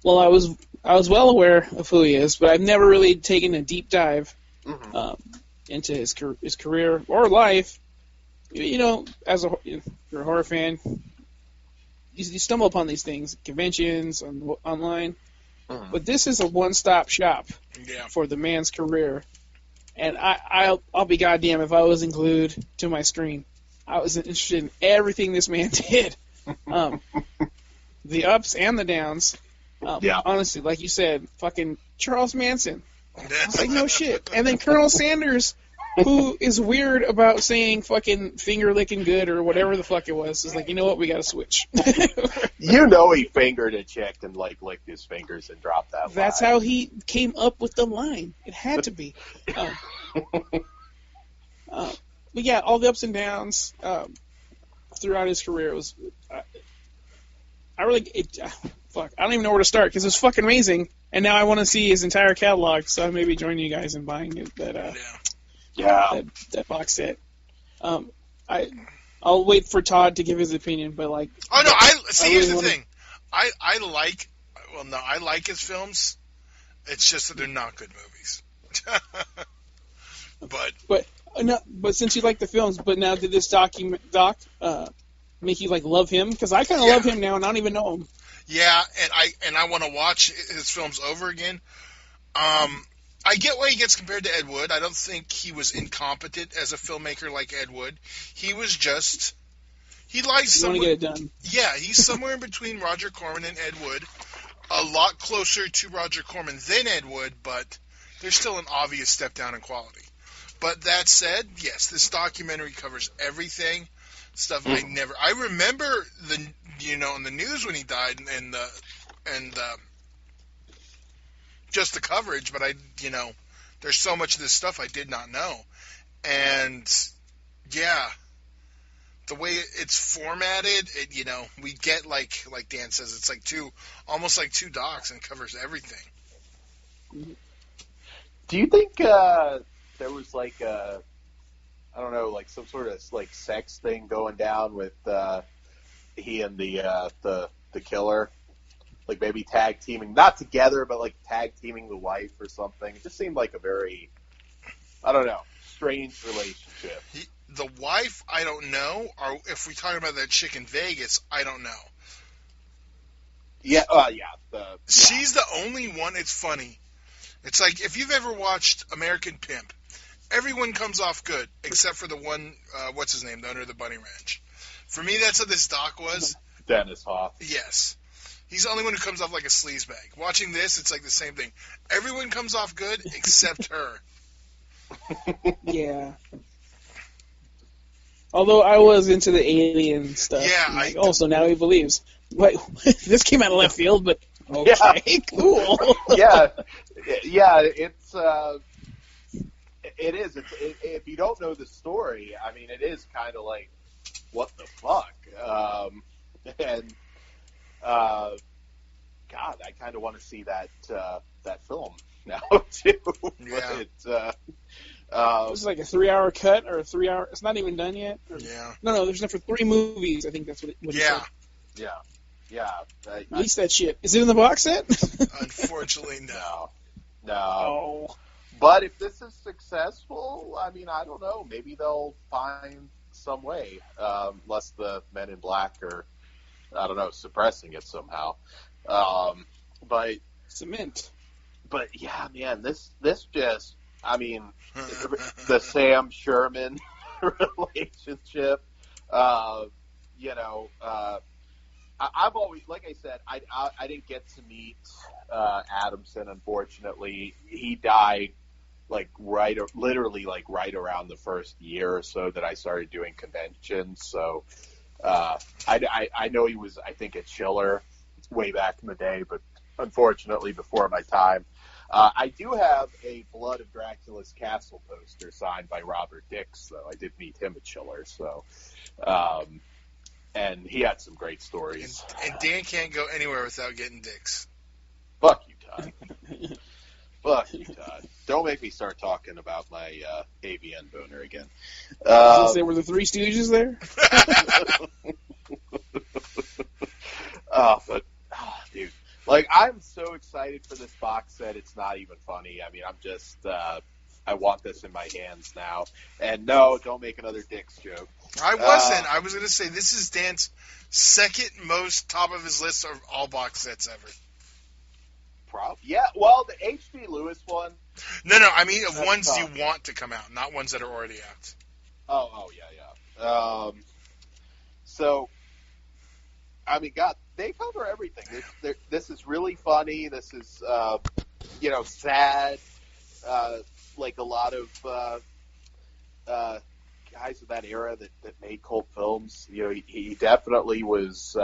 Speaker 10: Well, I was well aware of who he is, but I've never really taken a deep dive into his career or life. As you're a horror fan, you stumble upon these things, conventions, online. But this is a one-stop shop for the man's career. And I'll be goddamn if I wasn't glued to my screen. I was interested in everything this man did. The ups and the downs. Honestly, like you said, fucking Charles Manson. Like, no shit. And then Colonel Sanders, who is weird about saying fucking finger licking good or whatever the fuck it was, is like, you know what, we gotta switch.
Speaker 8: He fingered a chick and licked his fingers and dropped that line.
Speaker 10: That's how he came up with the line. It had to be. But yeah, all the ups and downs throughout his career was. I don't even know where to start because it was fucking amazing, and now I want to see his entire catalog. So I may be joining you guys in buying it, that box set. I'll wait for Todd to give his opinion, but like.
Speaker 9: Oh no! Here's the thing. I like his films. It's just that they're not good movies. But
Speaker 10: since you like the films, but now did this doc make you love him? Because I kind of love him now, and I don't even know him.
Speaker 9: Yeah, and I want to watch his films over again. I get why he gets compared to Ed Wood. I don't think he was incompetent as a filmmaker like Ed Wood. He was just he lies somewhere.
Speaker 10: Want to get it done?
Speaker 9: Yeah, he's somewhere in between Roger Corman and Ed Wood. A lot closer to Roger Corman than Ed Wood, but there's still an obvious step down in quality. But that said, yes, this documentary covers everything. Stuff I remember in the news when he died and just the coverage, but there's so much of this stuff I did not know. And yeah, the way it's formatted, we get like Dan says, it's almost like two docs and covers everything.
Speaker 8: Do you think there was like a, I don't know, like some sort of like sex thing going down with he and the killer? Like maybe tag teaming, not together, but like tag teaming the wife or something. It just seemed like a very, I don't know, strange relationship.
Speaker 9: The wife, I don't know. Or if we talk about that chick in Vegas, I don't know.
Speaker 8: Yeah,
Speaker 9: She's the only one. It's funny. It's like if you've ever watched American Pimp, everyone comes off good except for the one, what's his name, the owner of the Bunny Ranch. For me, that's what this doc was.
Speaker 8: Dennis Hoff.
Speaker 9: Yes. He's the only one who comes off like a sleazebag. Watching this, it's like the same thing. Everyone comes off good except her.
Speaker 10: Yeah. Although I was into the alien stuff.
Speaker 9: Yeah.
Speaker 10: So now he believes. Wait, this came out of left field, but okay,
Speaker 8: yeah.
Speaker 10: Cool.
Speaker 8: yeah, it's it is. If you don't know the story, I mean, it is kind of like, what the fuck? God, I kind of want to see that film now too.
Speaker 9: Yeah.
Speaker 10: It's like a 3-hour cut or a 3-hour. It's not even done yet.
Speaker 9: Yeah.
Speaker 10: No. There's enough for 3 movies. I think that's what it said.
Speaker 8: Yeah.
Speaker 10: At least that shit. Is it in the box set?
Speaker 9: Unfortunately, no.
Speaker 10: No.
Speaker 8: But if this is successful, I mean, I don't know. Maybe they'll find some way, unless the Men in Black are, I don't know, suppressing it somehow. But
Speaker 10: cement.
Speaker 8: But yeah, man, this just, I mean, the Sam Sherman relationship. I've always, like I said, I didn't get to meet Adamson. Unfortunately, he died literally right around the first year or so that I started doing conventions. So I know he was, I think, a chiller way back in the day, but unfortunately before my time. I do have a Blood of Dracula's Castle poster signed by Robert Dix, though. I did meet him at Chiller, so and he had some great stories.
Speaker 9: And Dan can't go anywhere without getting Dix.
Speaker 8: Fuck you, Todd. Fuck you, Todd. Don't make me start talking about my AVN boner again.
Speaker 10: Were the Three Stooges there?
Speaker 8: Dude. Like, I'm so excited for this box set, it's not even funny. I mean, I'm just, I want this in my hands now. And no, don't make another Dix joke.
Speaker 9: I wasn't. I was going to say, this is Dan's second most top of his list of all box sets ever.
Speaker 8: Yeah, well, the H.G. Lewis one.
Speaker 9: No, I mean of ones you want to come out, not ones that are already out.
Speaker 8: Oh, yeah. So, I mean, God, they cover everything. This is really funny. This is, sad. Like a lot of guys of that era that made cult films. You know, he definitely was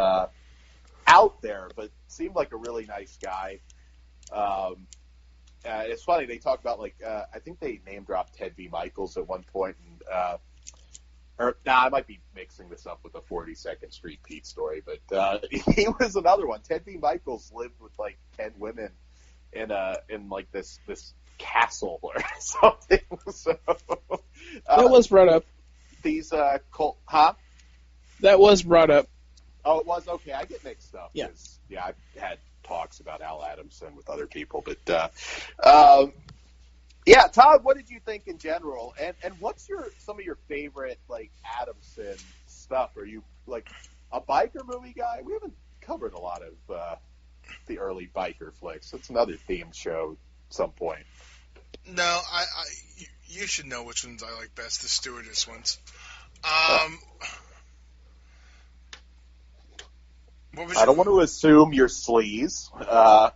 Speaker 8: out there, but seemed like a really nice guy. It's funny, they talk about, I think they name-dropped Ted V. Michaels at one point, and I might be mixing this up with a 42nd Street Pete story, but he was another one. Ted V. Michaels lived with 10 women in this castle or something. So
Speaker 10: that was brought up.
Speaker 8: These cult, huh?
Speaker 10: That was brought up.
Speaker 8: Oh, it was? Okay, I get mixed up.
Speaker 10: Yeah.
Speaker 8: Yeah, I've had talks about Al Adamson with other people, but yeah, Todd, what did you think in general? And what's some of your favorite Adamson stuff? Are you a biker movie guy? We haven't covered a lot of the early biker flicks. That's another themed show at some point.
Speaker 9: No, you should know which ones I like best. The stewardess ones.
Speaker 8: I don't want to assume you're sleaze.
Speaker 9: What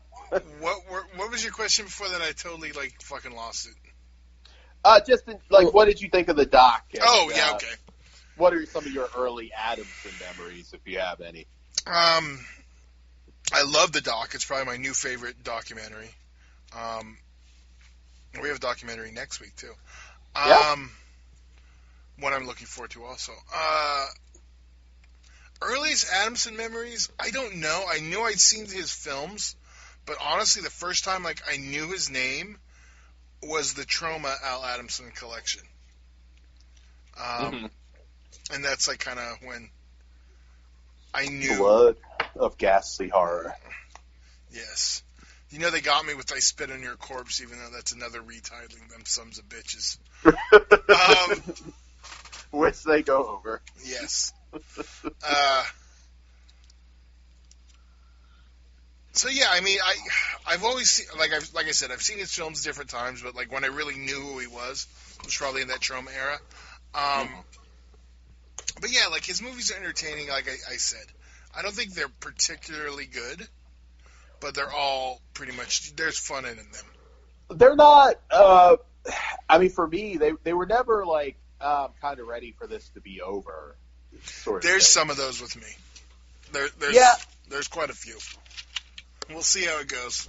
Speaker 9: was your question before that? I totally fucking lost it.
Speaker 8: What did you think of the doc? And,
Speaker 9: okay.
Speaker 8: What are some of your early Adamson memories, if you have any?
Speaker 9: I love the doc. It's probably my new favorite documentary. We have a documentary next week too. One I'm looking forward to also. Earliest Adamson memories, I don't know. I knew I'd seen his films, But honestly, the first time like I knew his name was the Trauma Al Adamson collection. And that's like kind of when I knew.
Speaker 8: Blood of Ghastly Horror.
Speaker 9: Yes. You know they got me with I Spit on Your Corpse, even though that's another retitling, them sons of bitches.
Speaker 8: Which they go over.
Speaker 9: Yes. So yeah, I mean, I've always seen, like I said, I've seen his films different times, but like when I really knew who he was probably in that Trauma era. But yeah, like his movies are entertaining. Like I said, I don't think they're particularly good, but they're all pretty much, there's fun in them.
Speaker 8: They're not. I mean, for me, they were never like kind of ready for this to be over. Sort of
Speaker 9: there's
Speaker 8: thing.
Speaker 9: some of those with me. There's quite a few. We'll see how it goes.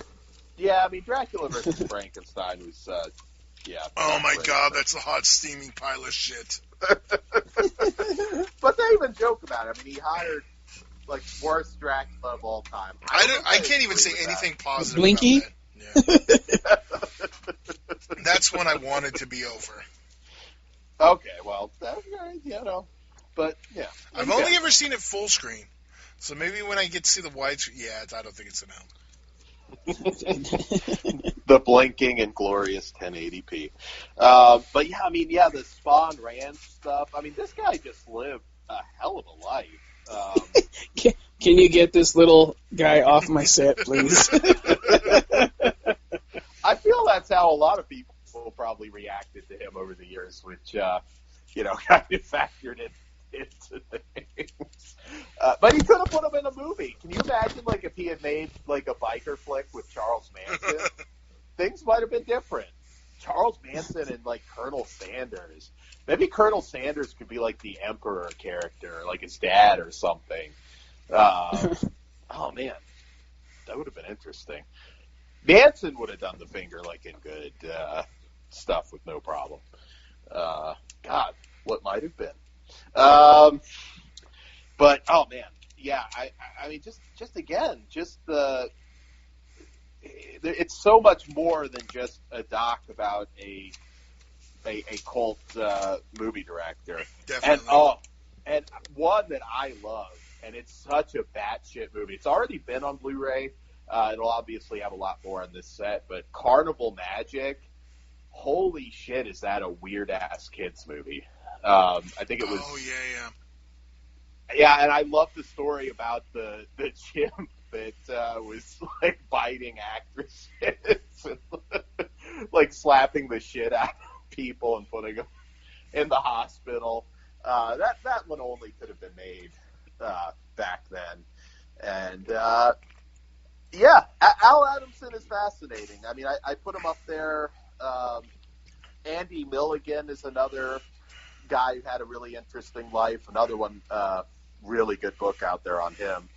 Speaker 8: Yeah, I mean, Dracula versus Frankenstein was,
Speaker 9: Oh my god, that's a hot steaming pile of shit.
Speaker 8: But they even joke about it. I mean, he hired like worst Dracula of all time.
Speaker 9: I can't even say anything positive.
Speaker 10: Blinky?
Speaker 9: About that. Yeah. That's when I wanted to be over.
Speaker 8: Okay, well, but yeah.
Speaker 9: I've only ever seen it full screen. So maybe when I get to see the widescreen, I don't think it's an L.
Speaker 8: The blinking and glorious 1080p. But yeah, I mean, the Spawn Ranch stuff. I mean, this guy just lived a hell of a life.
Speaker 10: Can you get this little guy off my set, please?
Speaker 8: I feel that's how a lot of people probably reacted to him over the years, which, kind of factored into things. But he could have put him in a movie. Can you imagine, like, if he had made, like, a biker flick with Charles Manson? Things might have been different. Charles Manson and, like, Colonel Sanders. Maybe Colonel Sanders could be, like, the Emperor character, like his dad or something. Oh, man. That would have been interesting. Manson would have done the finger-licking good stuff with no problem. God, what might have been. But oh man, yeah. I mean, just again, it's so much more than just a doc about a cult movie director.
Speaker 9: Definitely.
Speaker 8: And one that I love, and it's such a batshit movie. It's already been on Blu-ray. It'll obviously have a lot more on this set, but Carnival Magic. Holy shit, is that a weird ass kids movie? I think it was.
Speaker 9: Oh yeah.
Speaker 8: Yeah, and I love the story about the chimp that was like biting actresses and like slapping the shit out of people and putting them in the hospital. That one only could have been made back then. And Al Adamson is fascinating. I mean, I put him up there. Andy Milligan is another guy who had a really interesting life. Another one. Really good book out there on him.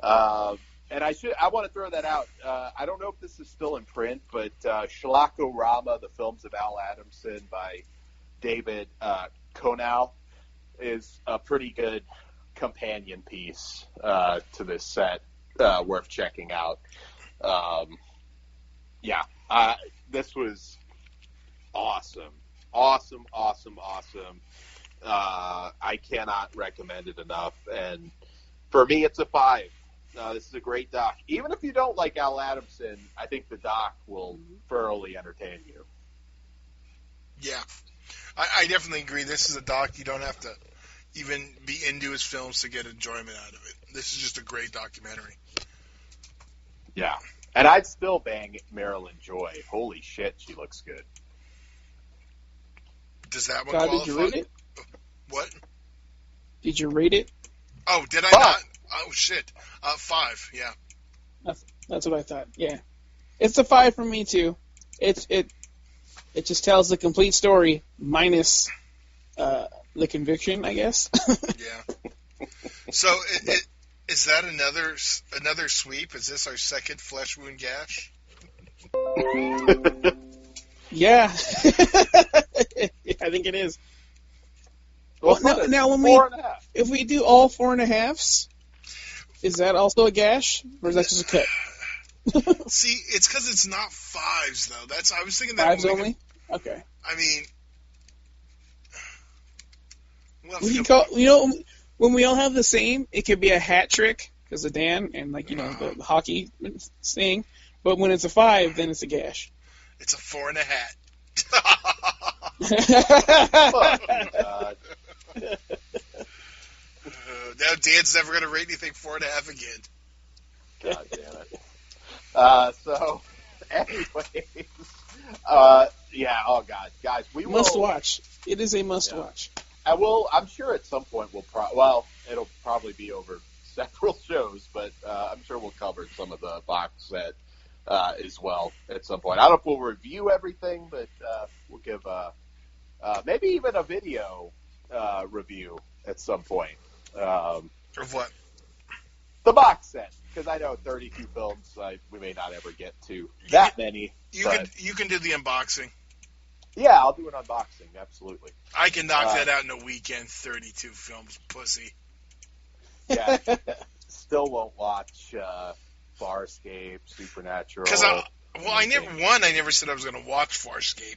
Speaker 8: And I want to throw that out. I don't know if this is still in print, but Shlako-Rama, The Films of Al Adamson by David Konal, is a pretty good companion piece to this set, worth checking out. This was awesome. Awesome. I cannot recommend it enough, and for me, it's a 5. This is a great doc. Even if you don't like Al Adamson, I think the doc will thoroughly entertain you.
Speaker 9: Yeah, I definitely agree. This is a doc you don't have to even be into his films to get enjoyment out of it. This is just a great documentary.
Speaker 8: Yeah, and I'd still bang Marilyn Joy. Holy shit, she looks good.
Speaker 9: Does that one qualify?
Speaker 10: Did you read it?
Speaker 9: What?
Speaker 10: Did you read it?
Speaker 9: Oh, did I not? Oh, shit. 5, yeah.
Speaker 10: That's what I thought, yeah. It's a 5 from me, too. It just tells the complete story, minus the conviction, I guess.
Speaker 9: Yeah. So, is that another sweep? Is this our second flesh wound gash?
Speaker 10: Yeah. I think it is. Well, now if we do all 4.5s, is that also a gash, or is that just a cut?
Speaker 9: See, it's because it's not 5s though. I was thinking that
Speaker 10: 5s only. Okay.
Speaker 9: I mean,
Speaker 10: We can call, when we all have the same, it could be a hat trick because of Dan and the hockey thing. But when it's a 5, then it's a gash.
Speaker 9: It's a 4 and a hat.
Speaker 8: Oh, God.
Speaker 9: Now Dan's never going to rate anything 4.5 again.
Speaker 8: God damn it. So, anyways, yeah. Oh God, guys, we will
Speaker 10: Must watch. It is a must watch.
Speaker 8: I'm sure at some point it'll probably be over several shows, but I'm sure we'll cover some of the box set as well at some point. I don't know if we'll review everything, but we'll give maybe even a video review at some point.
Speaker 9: Of what?
Speaker 8: The box set, because I know 32 films, we may not ever get to that many.
Speaker 9: You can do the unboxing.
Speaker 8: Yeah, I'll do an unboxing, absolutely.
Speaker 9: I can knock that out in a weekend. 32 films, pussy.
Speaker 8: Yeah, still won't watch Farscape, Supernatural.
Speaker 9: Because I never said I was going to watch Farscape.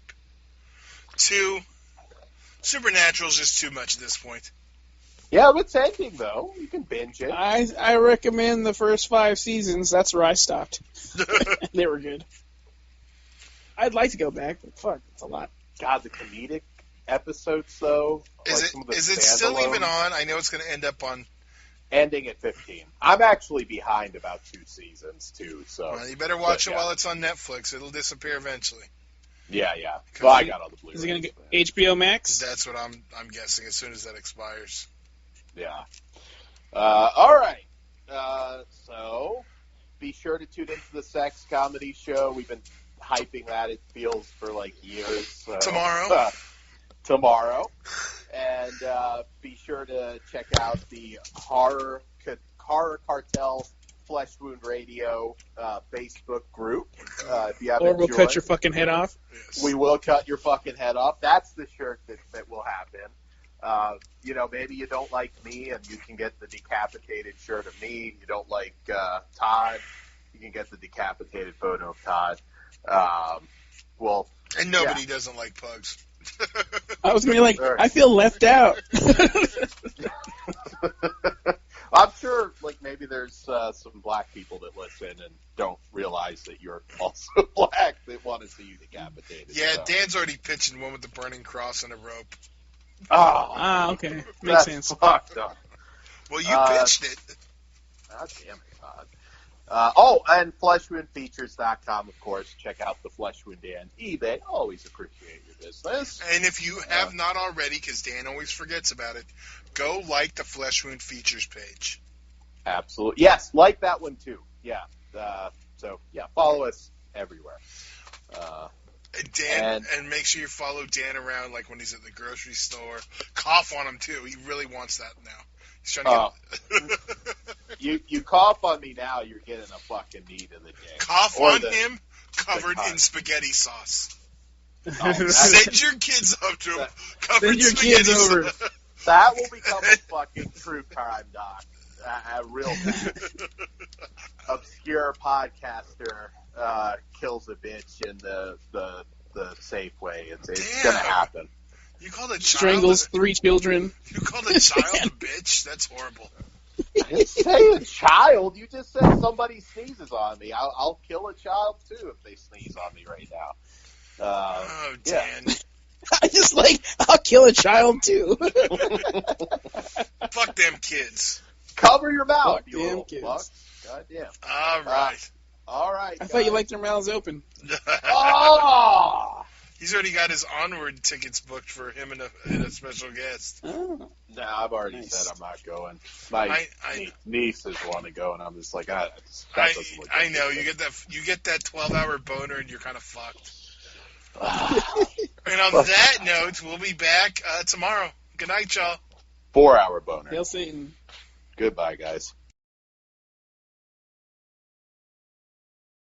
Speaker 9: 2, Supernatural's just too much at this point.
Speaker 8: Yeah, it's ending though. You can binge it.
Speaker 10: I recommend the first 5 seasons. That's where I stopped. They were good. I'd like to go back, but fuck, it's a lot.
Speaker 8: God, the comedic episodes though.
Speaker 9: Is it still even on? I know it's going to end up on.
Speaker 8: Ending at 15. I'm actually behind about 2 seasons too. So
Speaker 9: well, you better watch it while it's on Netflix. It'll disappear eventually.
Speaker 8: Yeah. Well, I got all the Blu-rays.
Speaker 10: Is it going to get HBO Max?
Speaker 9: That's what I'm guessing. As soon as that expires.
Speaker 8: Yeah. All right. So be sure to tune into the Sex Comedy Show. We've been hyping that, it feels, for like years. So, tomorrow. And be sure to check out the Horror Cartel Flesh Wound Radio Facebook group. If you haven't
Speaker 10: or we'll
Speaker 8: joined,
Speaker 10: cut your fucking head off.
Speaker 8: Yes. We will cut your fucking head off. That's the shirt that will happen. Maybe you don't like me, and you can get the decapitated shirt of me. You don't like Todd, you can get the decapitated photo of Todd.
Speaker 9: And nobody doesn't like pugs.
Speaker 10: I was going to be like, I feel left out.
Speaker 8: I'm sure, maybe there's some black people that listen and don't realize that you're also black that want to see you decapitated.
Speaker 9: Yeah,
Speaker 8: so.
Speaker 9: Dan's already pitching one with the burning cross and a rope.
Speaker 8: Oh,
Speaker 10: okay. Makes sense.
Speaker 8: Fucked up.
Speaker 9: Well, you pitched it.
Speaker 8: God damn it, Todd. And FleshwoundFeatures.com, of course. Check out the Flesh Wound Dan eBay. Always appreciate your business.
Speaker 9: And if you have not already, because Dan always forgets about it, go like the Flesh Wound Features page.
Speaker 8: Absolutely. Yes, like that one too. Yeah. Follow us everywhere.
Speaker 9: And make sure you follow Dan around, like when he's at the grocery store. Cough on him too. He really wants that now. He's trying to get...
Speaker 8: you cough on me now, you're getting a fucking knee to the dick.
Speaker 9: Cough on him, covered in spaghetti sauce. Send your kids up to him, covered in spaghetti sauce.
Speaker 8: That will become a fucking true crime doc. A real bad. Obscure podcaster kills a bitch in the Safeway. It's gonna happen.
Speaker 9: You called a child
Speaker 10: strangles 3 children.
Speaker 9: You called a child a bitch? That's horrible.
Speaker 8: I didn't say a child. You just said somebody sneezes on me. I'll kill a child too if they sneeze on me right now.
Speaker 9: Dan.
Speaker 8: Yeah.
Speaker 10: I just I'll kill a child too.
Speaker 9: Fuck them kids.
Speaker 8: Cover your mouth,
Speaker 10: Fuck
Speaker 8: you
Speaker 10: them
Speaker 8: little
Speaker 10: kids.
Speaker 8: fuck. God damn.
Speaker 9: All right.
Speaker 10: I thought you liked their mouths open.
Speaker 8: Oh!
Speaker 9: He's already got his Onward tickets booked for him and a special guest.
Speaker 10: Oh.
Speaker 8: No, I've already said I'm not going. My nieces want to go, and I'm just like, that doesn't look
Speaker 9: I
Speaker 8: good.
Speaker 9: know you get that 12-hour boner, and you're kind of fucked. And on that note, we'll be back tomorrow. Good night, y'all.
Speaker 8: 4-hour boner.
Speaker 10: Hail Satan.
Speaker 8: Goodbye, guys.